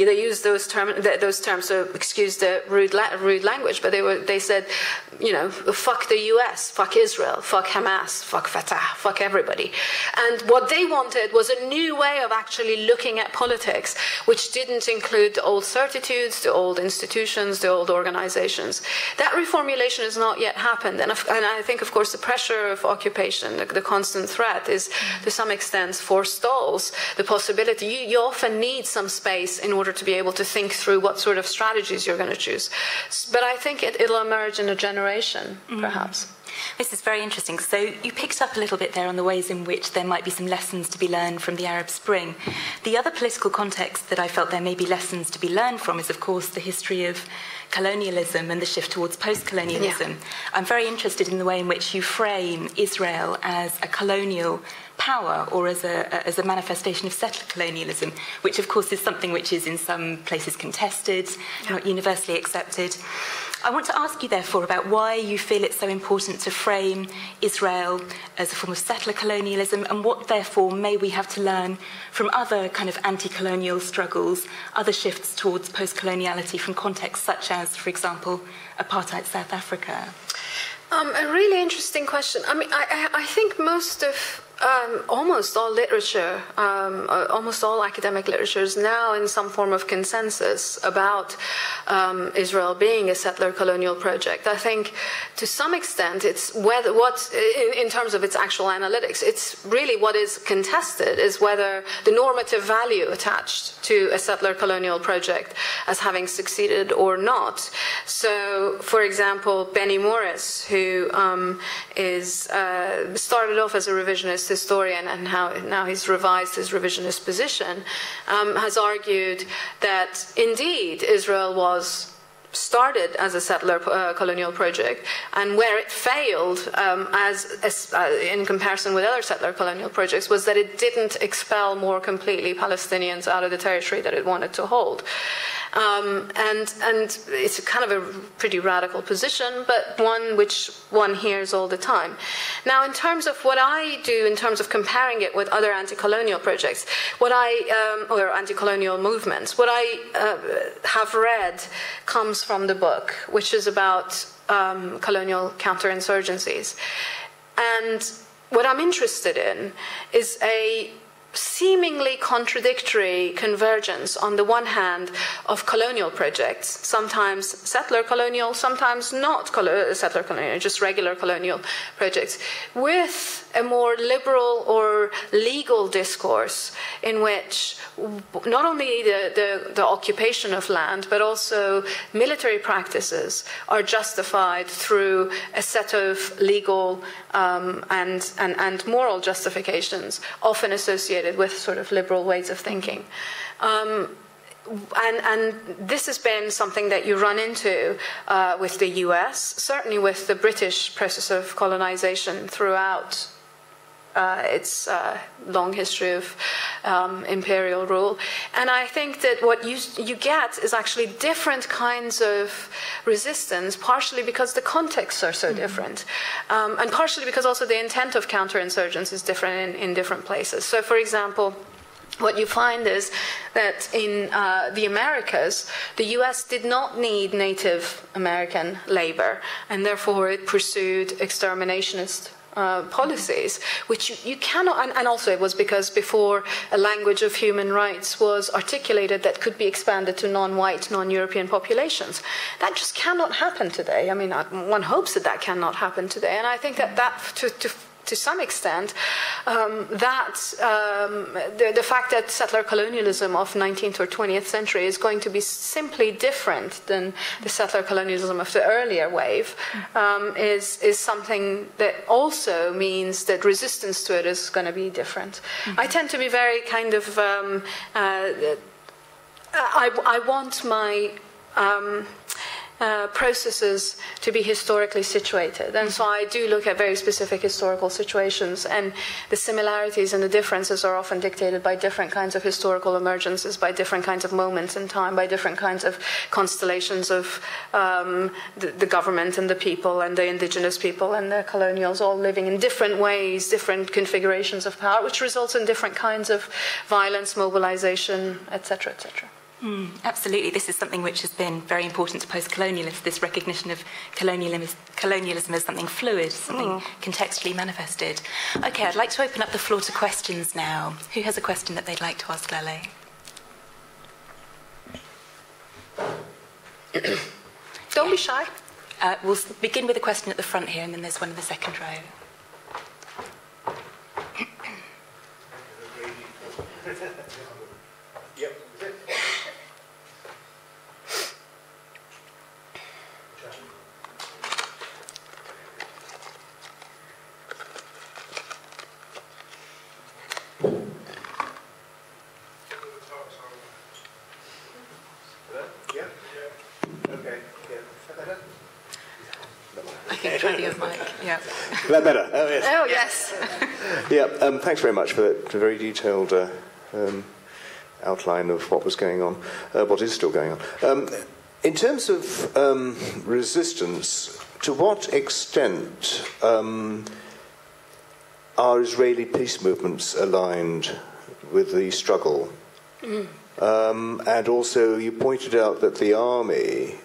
they used those terms. So excuse the rude language, but they said, fuck the U.S., fuck Israel, fuck Hamas, fuck Fatah, fuck everybody. And what they wanted was a new way of actually looking at politics, which didn't include the old certitudes, the old institutions, the old organizations. That reformulation has not yet happened, and I think, of course, the pressure of occupation, the constant threat, is to some extent forestalls the possibility. You often need some space in order to be able to think through what sort of strategies you're going to choose. But I think it'll emerge in a generation, perhaps. This is very interesting. So you picked up a little bit there on the ways in which there might be some lessons to be learned from the Arab Spring. The other political context that I felt there may be lessons to be learned from is, of course, the history of colonialism and the shift towards post-colonialism. Yeah. I'm very interested in the way in which you frame Israel as a colonial power, or as a manifestation of settler colonialism, which of course is something which is in some places contested, not universally accepted. I want to ask you therefore about why you feel it's so important to frame Israel as a form of settler colonialism, and what therefore may we have to learn from other kind of anti-colonial struggles, other shifts towards post-coloniality from contexts such as, for example, apartheid South Africa. A really interesting question. I mean, I think most of Almost all literature, almost all academic literature is now in some form of consensus about Israel being a settler colonial project. I think to some extent it's whether in terms of its actual analytics, it's really what is contested is whether the normative value attached to a settler colonial project as having succeeded or not. So, for example, Benny Morris, who started off as a revisionist historian and now he's revised his revisionist position, has argued that indeed Israel was started as a settler colonial project, and where it failed in comparison with other settler colonial projects was that it didn't expel more completely Palestinians out of the territory that it wanted to hold. And it's kind of a pretty radical position, but one which one hears all the time. Now, in terms of what I do, in terms of comparing it with other anti-colonial projects, or anti-colonial movements, what I have read comes from the book, which is about colonial counterinsurgencies. And what I'm interested in is a seemingly contradictory convergence on the one hand of colonial projects, sometimes settler colonial, sometimes not settler colonial, just regular colonial projects, with a more liberal or legal discourse in which not only the occupation of land, but also military practices are justified through a set of legal and moral justifications, often associated with sort of liberal ways of thinking. And this has been something that you run into with the US, certainly with the British process of colonization throughout its long history of imperial rule. And I think that what you get is actually different kinds of resistance, partially because the contexts are so different, and partially because also the intent of counterinsurgents is different in different places. So, for example, what you find is that in the Americas, the US did not need Native American labor, and therefore it pursued exterminationist policies, which you cannot, and also it was because before a language of human rights was articulated that could be expanded to non-white, non-European populations. That just cannot happen today. I mean, one hopes that that cannot happen today, and I think that to some extent, the fact that settler colonialism of 19th or 20th century is going to be simply different than the settler colonialism of the earlier wave is something that also means that resistance to it is going to be different. Mm-hmm. I tend to be very kind of, I want my processes to be historically situated, and so I do look at very specific historical situations, and the similarities and the differences are often dictated by different kinds of historical emergences, by different kinds of moments in time, by different kinds of constellations of the government and the people and the indigenous people and the colonials all living in different ways, different configurations of power, which results in different kinds of violence, mobilization, etc., etc. Absolutely. This is something which has been very important to post-colonialists, this recognition of colonialism as something fluid, something contextually manifested. Okay, I'd like to open up the floor to questions now. Who has a question that they'd like to ask Laleh? Don't be shy. We'll begin with a question at the front here, and then there's one in the second row. Is that better? Oh, yes. Oh, yes. Yeah, thanks very much for that very detailed outline of what was going on, what is still going on. In terms of resistance, to what extent are Israeli peace movements aligned with the struggle? And also, you pointed out that the army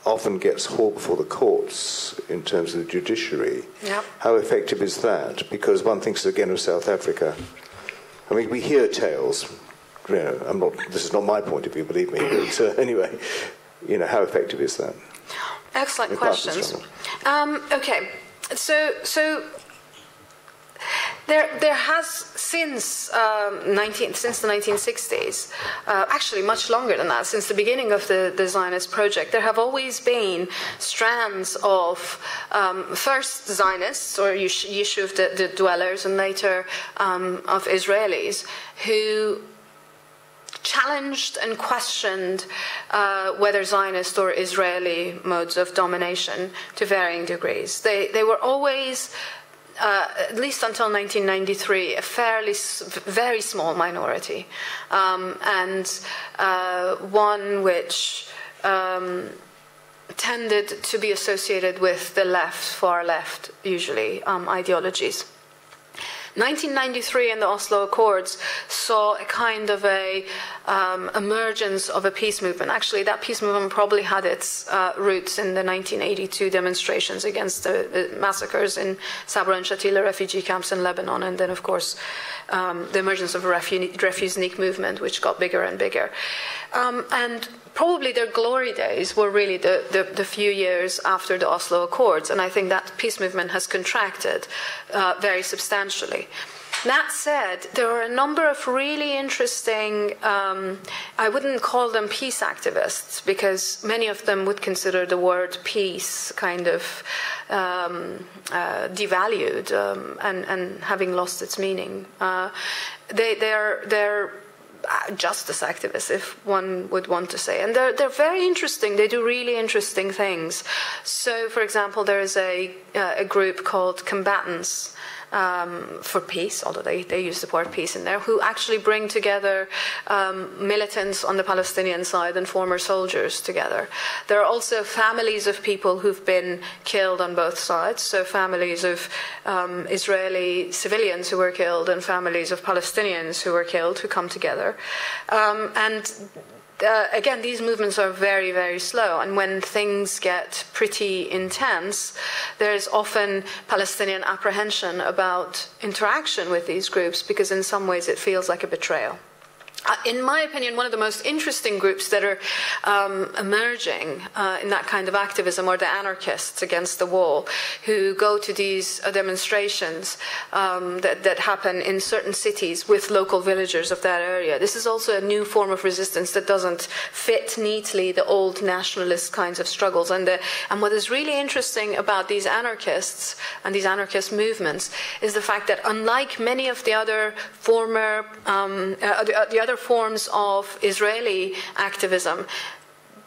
often gets hauled before the courts in terms of the judiciary. Yep. How effective is that? Because one thinks again of South Africa. I mean, we hear tales. You know, this is not my point of view, believe me. But anyway, you know, how effective is that? Excellent questions. Okay, so there has since the 1960s, actually much longer than that, since the beginning of the Zionist project, there have always been strands of first Zionists or Yishuv, the dwellers, and later of Israelis who challenged and questioned whether Zionist or Israeli modes of domination to varying degrees. They were always, at least until 1993, a very small minority, and one which tended to be associated with the left, far left, usually, ideologies. 1993 and the Oslo Accords saw a kind of emergence of a peace movement. Actually, that peace movement probably had its roots in the 1982 demonstrations against the massacres in Sabra and Shatila refugee camps in Lebanon, and then, of course, the emergence of a refusnik movement, which got bigger and bigger. And probably their glory days were really the few years after the Oslo Accords, and I think that peace movement has contracted very substantially. That said, there are a number of really interesting, I wouldn't call them peace activists, because many of them would consider the word peace kind of devalued and having lost its meaning. They're justice activists, if one would want to say. And they're very interesting. They do really interesting things. So, for example, there is a group called Combatants for Peace, although they use the word peace in there, who actually bring together militants on the Palestinian side and former soldiers together. There are also families of people who've been killed on both sides, so families of Israeli civilians who were killed and families of Palestinians who were killed who come together. Again, these movements are very, very slow, and when things get pretty intense, there's often Palestinian apprehension about interaction with these groups, because in some ways it feels like a betrayal. In my opinion, one of the most interesting groups that are emerging in that kind of activism are the anarchists against the wall, who go to these demonstrations that happen in certain cities with local villagers of that area. This is also a new form of resistance that doesn't fit neatly the old nationalist kinds of struggles. And what is really interesting about these anarchists and these anarchist movements is the fact that, unlike many of the other former forms of Israeli activism,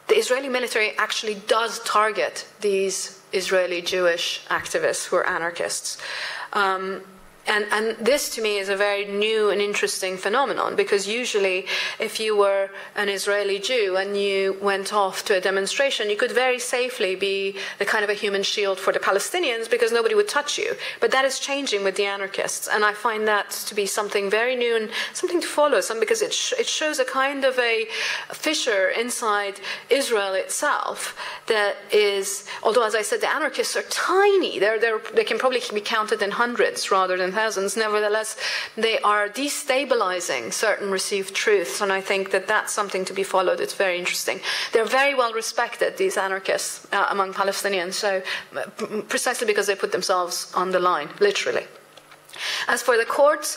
the Israeli military actually does target these Israeli Jewish activists who are anarchists. And this, to me, is a very new and interesting phenomenon, because usually if you were an Israeli Jew and you went off to a demonstration, you could very safely be the kind of a human shield for the Palestinians, because nobody would touch you. But that is changing with the anarchists, and I find that to be something very new and something to follow, because it shows a kind of a fissure inside Israel itself that is, although, as I said, the anarchists are tiny. They can probably be counted in hundreds rather than thousands. Nevertheless, they are destabilizing certain received truths, and I think that that's something to be followed. It's very interesting. They're very well respected, these anarchists, among Palestinians, so precisely because they put themselves on the line, literally. As for the courts,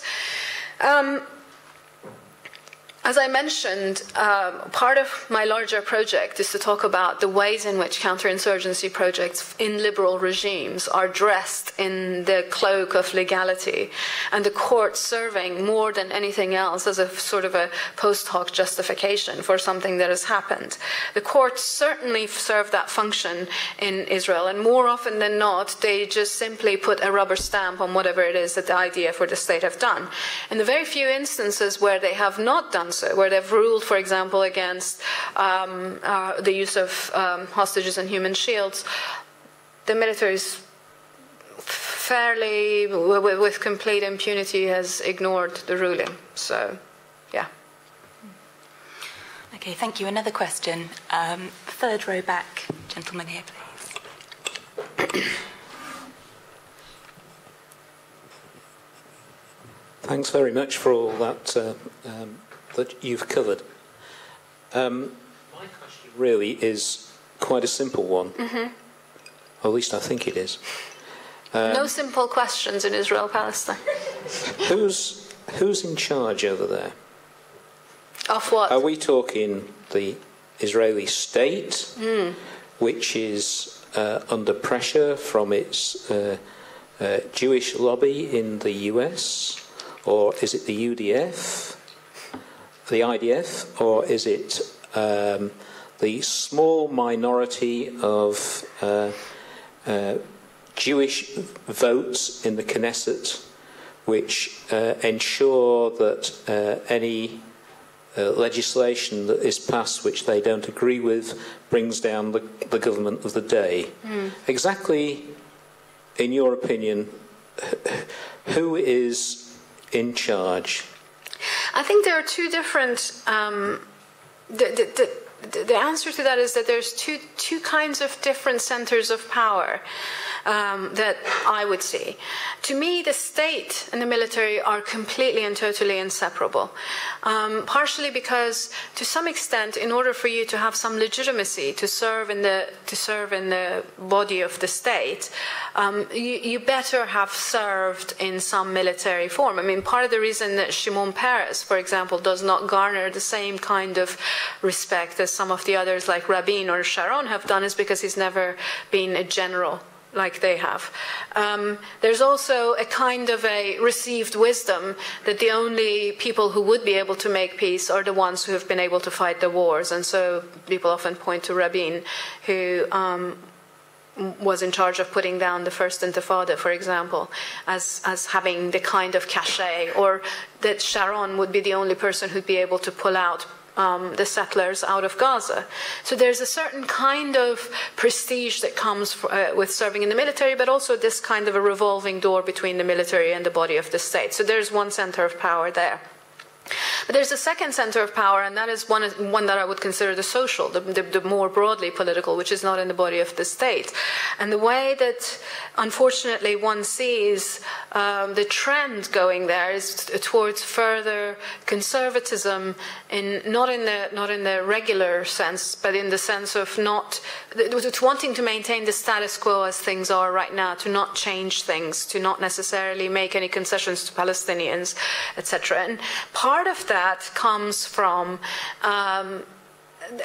as I mentioned, part of my larger project is to talk about the ways in which counterinsurgency projects in liberal regimes are dressed in the cloak of legality, and the court serving more than anything else as a sort of a post hoc justification for something that has happened. The courts certainly serve that function in Israel, and more often than not, they just simply put a rubber stamp on whatever it is that the IDF or the state have done. In the very few instances where they have not done so, where they've ruled, for example, against the use of hostages and human shields, the military is fairly, with complete impunity, has ignored the ruling. So, yeah. Okay, thank you. Another question. Third row back. Gentleman here, please. Thanks very much for all that that you've covered. My question really is quite a simple one. Mm-hmm. Or at least I think it is. No simple questions in Israel-Palestine. Who's in charge over there? Of what? Are we talking the Israeli state, which is under pressure from its Jewish lobby in the US? Or is it the UDF, the IDF, or is it the small minority of Jewish votes in the Knesset which ensure that any legislation that is passed which they don't agree with brings down the government of the day? Exactly, in your opinion, who is in charge? I think there are two different. The answer to that is that there's two kinds of different centers of power that I would see. To me, the state and the military are completely and totally inseparable. Partially because, to some extent, in order for you to have some legitimacy to serve in the body of the state, you better have served in some military form. I mean, part of the reason that Shimon Peres, for example, does not garner the same kind of respect as some of the others like Rabin or Sharon have done is because he's never been a general like they have. There's also a kind of a received wisdom that the only people who would be able to make peace are the ones who have been able to fight the wars. And so people often point to Rabin, who was in charge of putting down the first Intifada, for example, as having the kind of cachet, or that Sharon would be the only person who'd be able to pull out the settlers out of Gaza. So there's a certain kind of prestige that comes with serving in the military, but also this kind of a revolving door between the military and the body of the state. So there's one center of power there. But there's a second center of power, and that is one that I would consider the social, the more broadly political, which is not in the body of the state. And the way that, unfortunately, one sees the trend going there is towards further conservatism, not in the regular sense, but in the sense of wanting to maintain the status quo as things are right now, to not change things, to not necessarily make any concessions to Palestinians, etc. And part of that comes from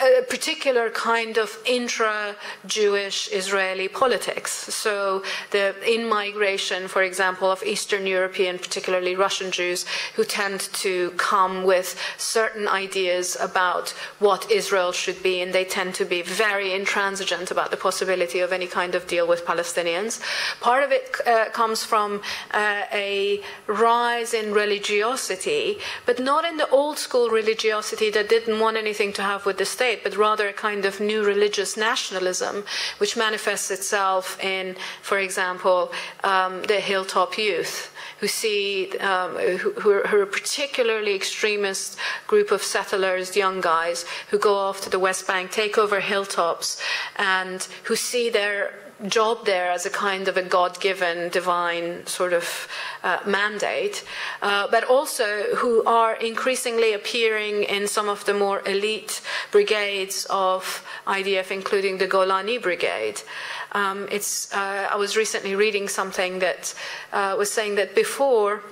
a particular kind of intra-Jewish Israeli politics. So the in-migration, for example, of Eastern European, particularly Russian Jews, who tend to come with certain ideas about what Israel should be, and they tend to be very intransigent about the possibility of any kind of deal with Palestinians. Part of it comes from a rise in religiosity, but not in the old-school religiosity that didn't want anything to have with the state, but rather a kind of new religious nationalism, which manifests itself in, for example, the hilltop youth, who see who are a particularly extremist group of settlers, young guys, who go off to the West Bank, take over hilltops, and who see their job there as a kind of a God-given, divine sort of mandate, but also who are increasingly appearing in some of the more elite brigades of IDF, including the Golani Brigade. I was recently reading something that was saying that before,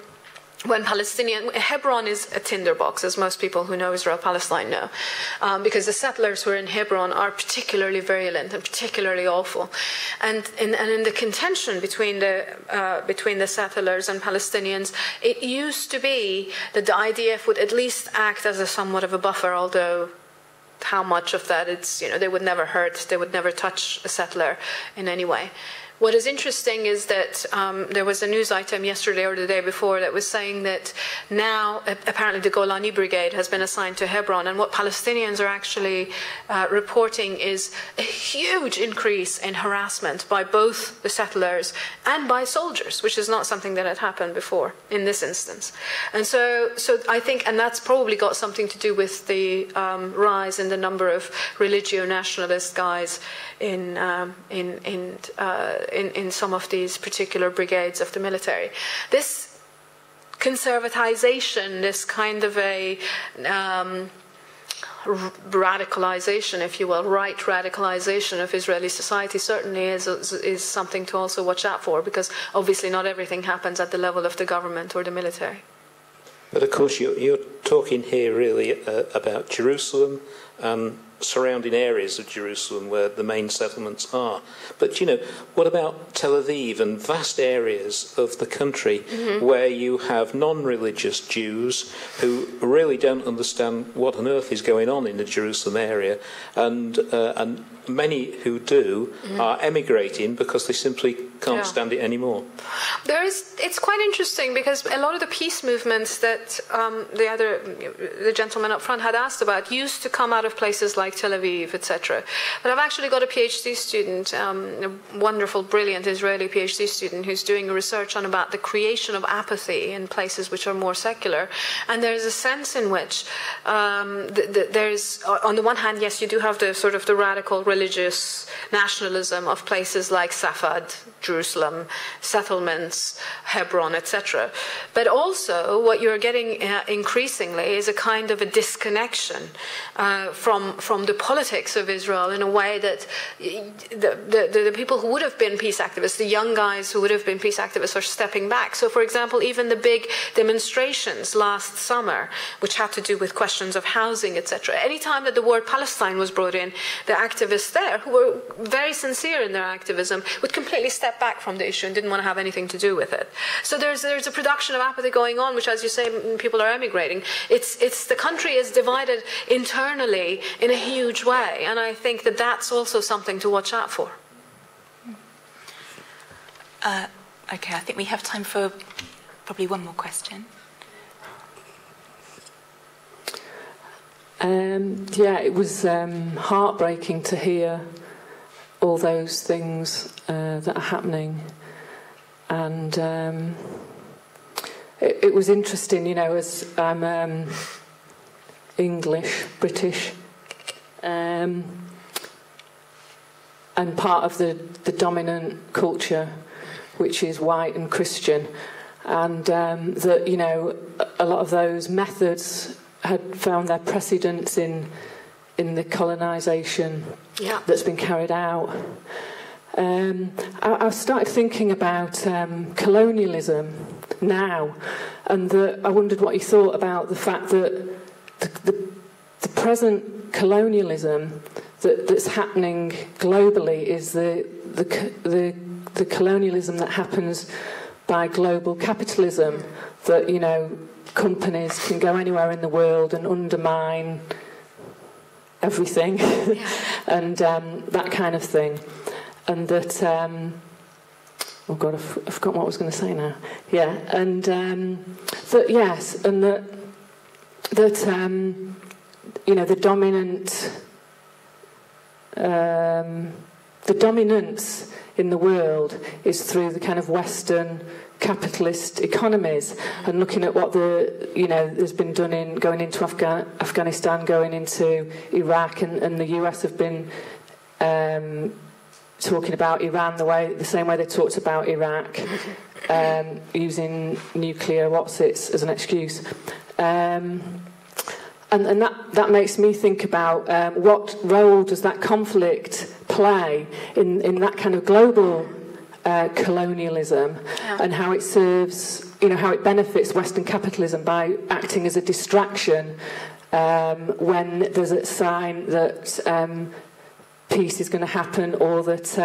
when Hebron is a tinderbox, as most people who know Israel-Palestine know, because the settlers who are in Hebron are particularly virulent and particularly awful. And in the contention between the settlers and Palestinians, it used to be that the IDF would at least act as a somewhat of a buffer, although how much of that they would never hurt, they would never touch a settler in any way. what is interesting is that there was a news item yesterday or the day before that was saying that now apparently the Golani Brigade has been assigned to Hebron, and what Palestinians are actually reporting is a huge increase in harassment by both the settlers and by soldiers, which is not something that had happened before in this instance. And so I think, and that's probably got something to do with the rise in the number of religio-nationalist guys in some of these particular brigades of the military. This conservatization, this kind of a radicalization, if you will, right radicalization of Israeli society certainly is something to also watch out for, because obviously not everything happens at the level of the government or the military. But of course you're talking here really about Jerusalem and surrounding areas of Jerusalem where the main settlements are. But, you know, what about Tel Aviv and vast areas of the country where you have non-religious Jews who really don't understand what on earth is going on in the Jerusalem area, and many who do are emigrating because they simply can't stand it anymore? It's quite interesting because a lot of the peace movements that the gentleman up front had asked about used to come out of places like Tel Aviv, etc. But I've actually got a PhD student, a wonderful, brilliant Israeli PhD student who's doing research on about the creation of apathy in places which are more secular. And there's a sense in which there's, on the one hand, yes, you do have the sort of the radical religious nationalism of places like Safad, Jerusalem, settlements, Hebron, etc. But also what you're getting increasingly is a kind of a disconnection from the politics of Israel in a way that the people who would have been peace activists, the young guys who would have been peace activists, are stepping back. So, for example, even the big demonstrations last summer, which had to do with questions of housing, etc. Any time that the word Palestine was brought in, the activists there, who were very sincere in their activism, would completely step back from the issue and didn't want to have anything to do with it. So there's a production of apathy going on, which, as you say, people are emigrating. It's the country is divided internally in a huge way, and I think that that's also something to watch out for. Okay, I think we have time for probably one more question. Yeah, it was heartbreaking to hear all those things that are happening, and it was interesting, you know, as I'm English, British, and part of the dominant culture, which is white and Christian, and that, you know, a lot of those methods had found their precedents in the colonisation that's been carried out. I started thinking about colonialism now, and I wondered what you thought about the fact that the present colonialism that's happening globally is the colonialism that happens by global capitalism, that, you know, companies can go anywhere in the world and undermine everything and that kind of thing, and that oh God, I've forgotten what I was going to say now. Yeah, and that, yes, and that you know, the dominance in the world is through the kind of Western capitalist economies, and looking at what there's been done going into Afghanistan, going into Iraq, and the US have been talking about Iran the same way they talked about Iraq, using nuclear as an excuse, and that makes me think about what role does that conflict play in that kind of global colonialism, and how it serves, you know, how it benefits Western capitalism by acting as a distraction when there's a sign that peace is going to happen, or that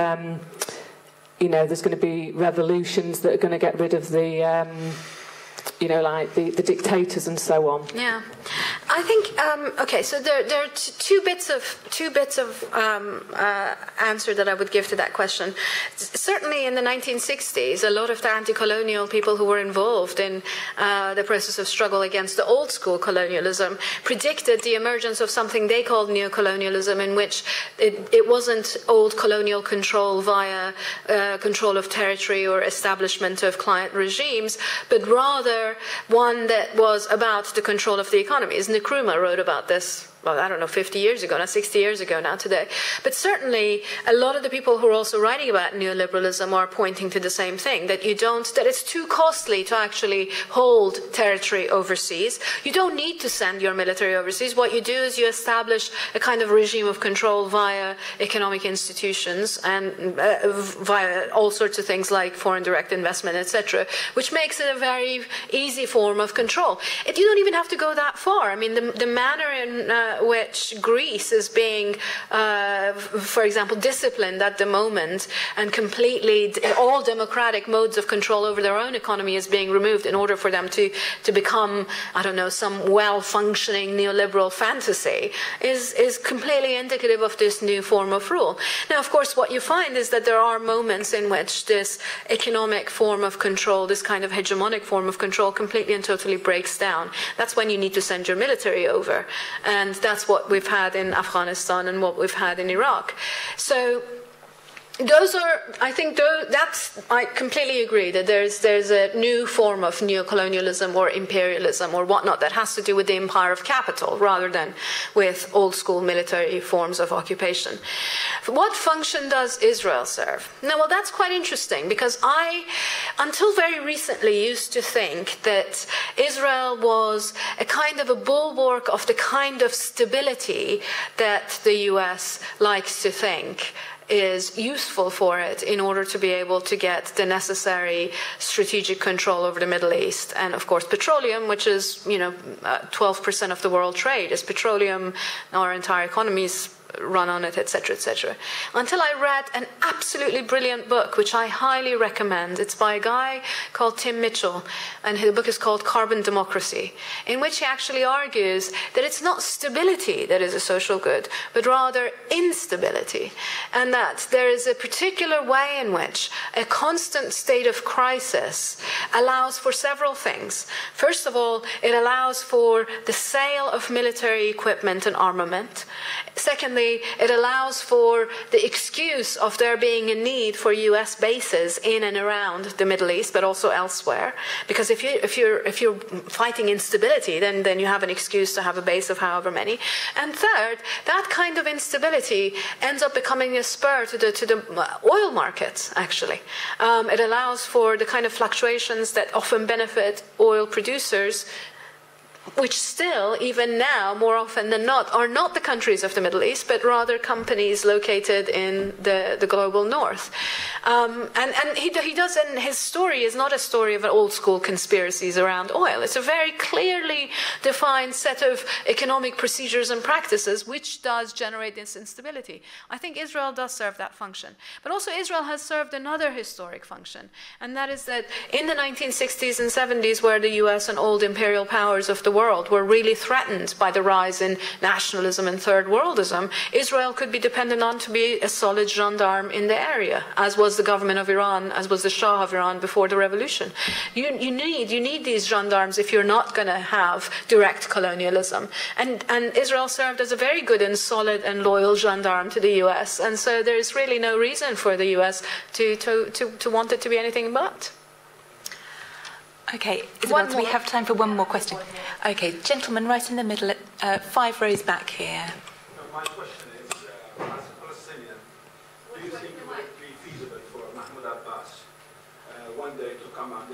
you know, there's going to be revolutions that are going to get rid of the you know, like the dictators and so on. Yeah, I I think okay. So there are two bits of answer that I would give to that question. Certainly, in the 1960s, a lot of the anti-colonial people who were involved in the process of struggle against the old school colonialism predicted the emergence of something they called neocolonialism, in which it wasn't old colonial control via control of territory or establishment of client regimes, but rather one that was about the control of the economies. Nkrumah wrote about this, well, I don't know, 50 years ago, not 60 years ago now today. But certainly a lot of the people who are also writing about neoliberalism are pointing to the same thing, that that it's too costly to actually hold territory overseas. You don't need to send your military overseas. What you do is you establish a kind of regime of control via economic institutions and via all sorts of things like foreign direct investment, etc., which makes it a very easy form of control. You don't even have to go that far. I mean, the manner in which Greece is being, for example, disciplined at the moment, and completely all democratic modes of control over their own economy is being removed in order for them to become, I don't know, some well-functioning neoliberal fantasy, is completely indicative of this new form of rule. Now, of course, what you find is that there are moments in which this economic form of control, this kind of hegemonic form of control, completely and totally breaks down. That's when you need to send your military over. And that's what we've had in Afghanistan and what we've had in Iraq. So those are, I think, I completely agree that there's a new form of neocolonialism or imperialism or whatnot that has to do with the empire of capital rather than with old school military forms of occupation. What function does Israel serve? Now, well, that's quite interesting, because I, until very recently, used to think that Israel was a kind of a bulwark of the kind of stability that the US likes to think is useful for it in order to be able to get the necessary strategic control over the Middle East. And of course, petroleum, which is, 12% of the world trade, is petroleum. Our entire economies run on it, etc., etc. Until I read an absolutely brilliant book, which I highly recommend. It's by a guy called Tim Mitchell, and the book is called Carbon Democracy, in which he actually argues that it's not stability that is a social good, but rather instability, and that there is a particular way in which a constant state of crisis allows for several things. First of all, it allows for the sale of military equipment and armament. Secondly, it allows for the excuse of there being a need for US bases in and around the Middle East, but also elsewhere. Because if you're fighting instability, then you have an excuse to have a base of however many. And third, that kind of instability ends up becoming a spur to the oil markets, actually. It allows for the kind of fluctuations that often benefit oil producers, which still, even now, more often than not, are not the countries of the Middle East, but rather companies located in the global north. And he does, and his story is not a story of old school conspiracies around oil. It's a very clearly defined set of economic procedures and practices which does generate this instability. I think Israel does serve that function. But also Israel has served another historic function, and that is that in the 1960s and 70s, where the US and old imperial powers of the world were really threatened by the rise in nationalism and third worldism, Israel could be depended on to be a solid gendarme in the area, as was the government of Iran, as was the Shah of Iran before the revolution. You need these gendarmes if you're not going to have direct colonialism. And Israel served as a very good and solid and loyal gendarme to the US, and so there is really no reason for the US to want it to be anything but. Okay, Isabel, do we have time for one more question? Okay, gentleman right in the middle, 5 rows back here. My question is, as a Palestinian, do you think it would be feasible for Mahmoud Abbas one day to come and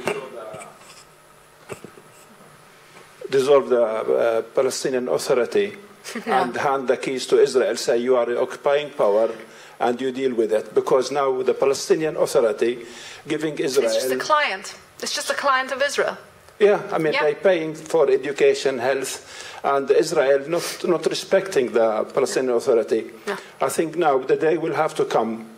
dissolve the Palestinian Authority and hand the keys to Israel, say you are occupying power and you deal with it? Because now the Palestinian Authority giving Israel... It's just a client. It's just a client of Israel. Yeah, I mean, they're paying for education, health, and Israel not respecting the Palestinian Authority. Yeah. I think now the day will have to come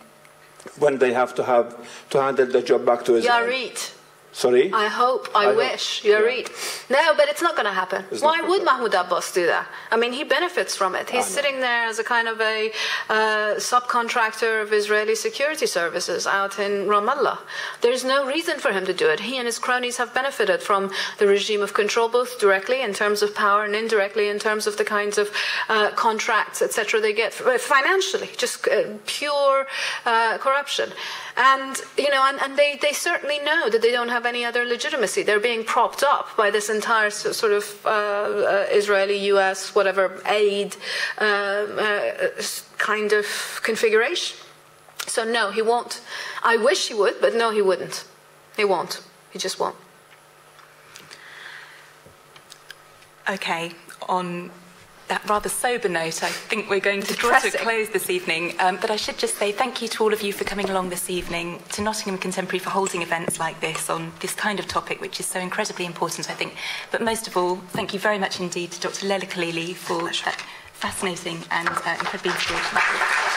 when they have to handle the job back to Israel. Yarit. Sorry? I wish, Yarid. No, but it's not going to happen. Why would Mahmoud Abbas do that? I mean, he benefits from it. He's sitting there as a kind of a subcontractor of Israeli security services out in Ramallah. There's no reason for him to do it. He and his cronies have benefited from the regime of control, both directly in terms of power and indirectly in terms of the kinds of contracts, etc. they get financially, just pure corruption. And, you know, and they certainly know that they don't have any other legitimacy. They're being propped up by this entire sort of Israeli, US, whatever, aid kind of configuration. So no, he won't. I wish he would, but no, he wouldn't. He won't. He just won't. Okay, on that rather sober note, I think we're going to draw to a close this evening. But I should just say thank you to all of you for coming along this evening, to Nottingham Contemporary for holding events like this on this kind of topic, which is so incredibly important, I think. But most of all, thank you very much indeed to Dr. Laleh Khalli for that fascinating and incredibly important.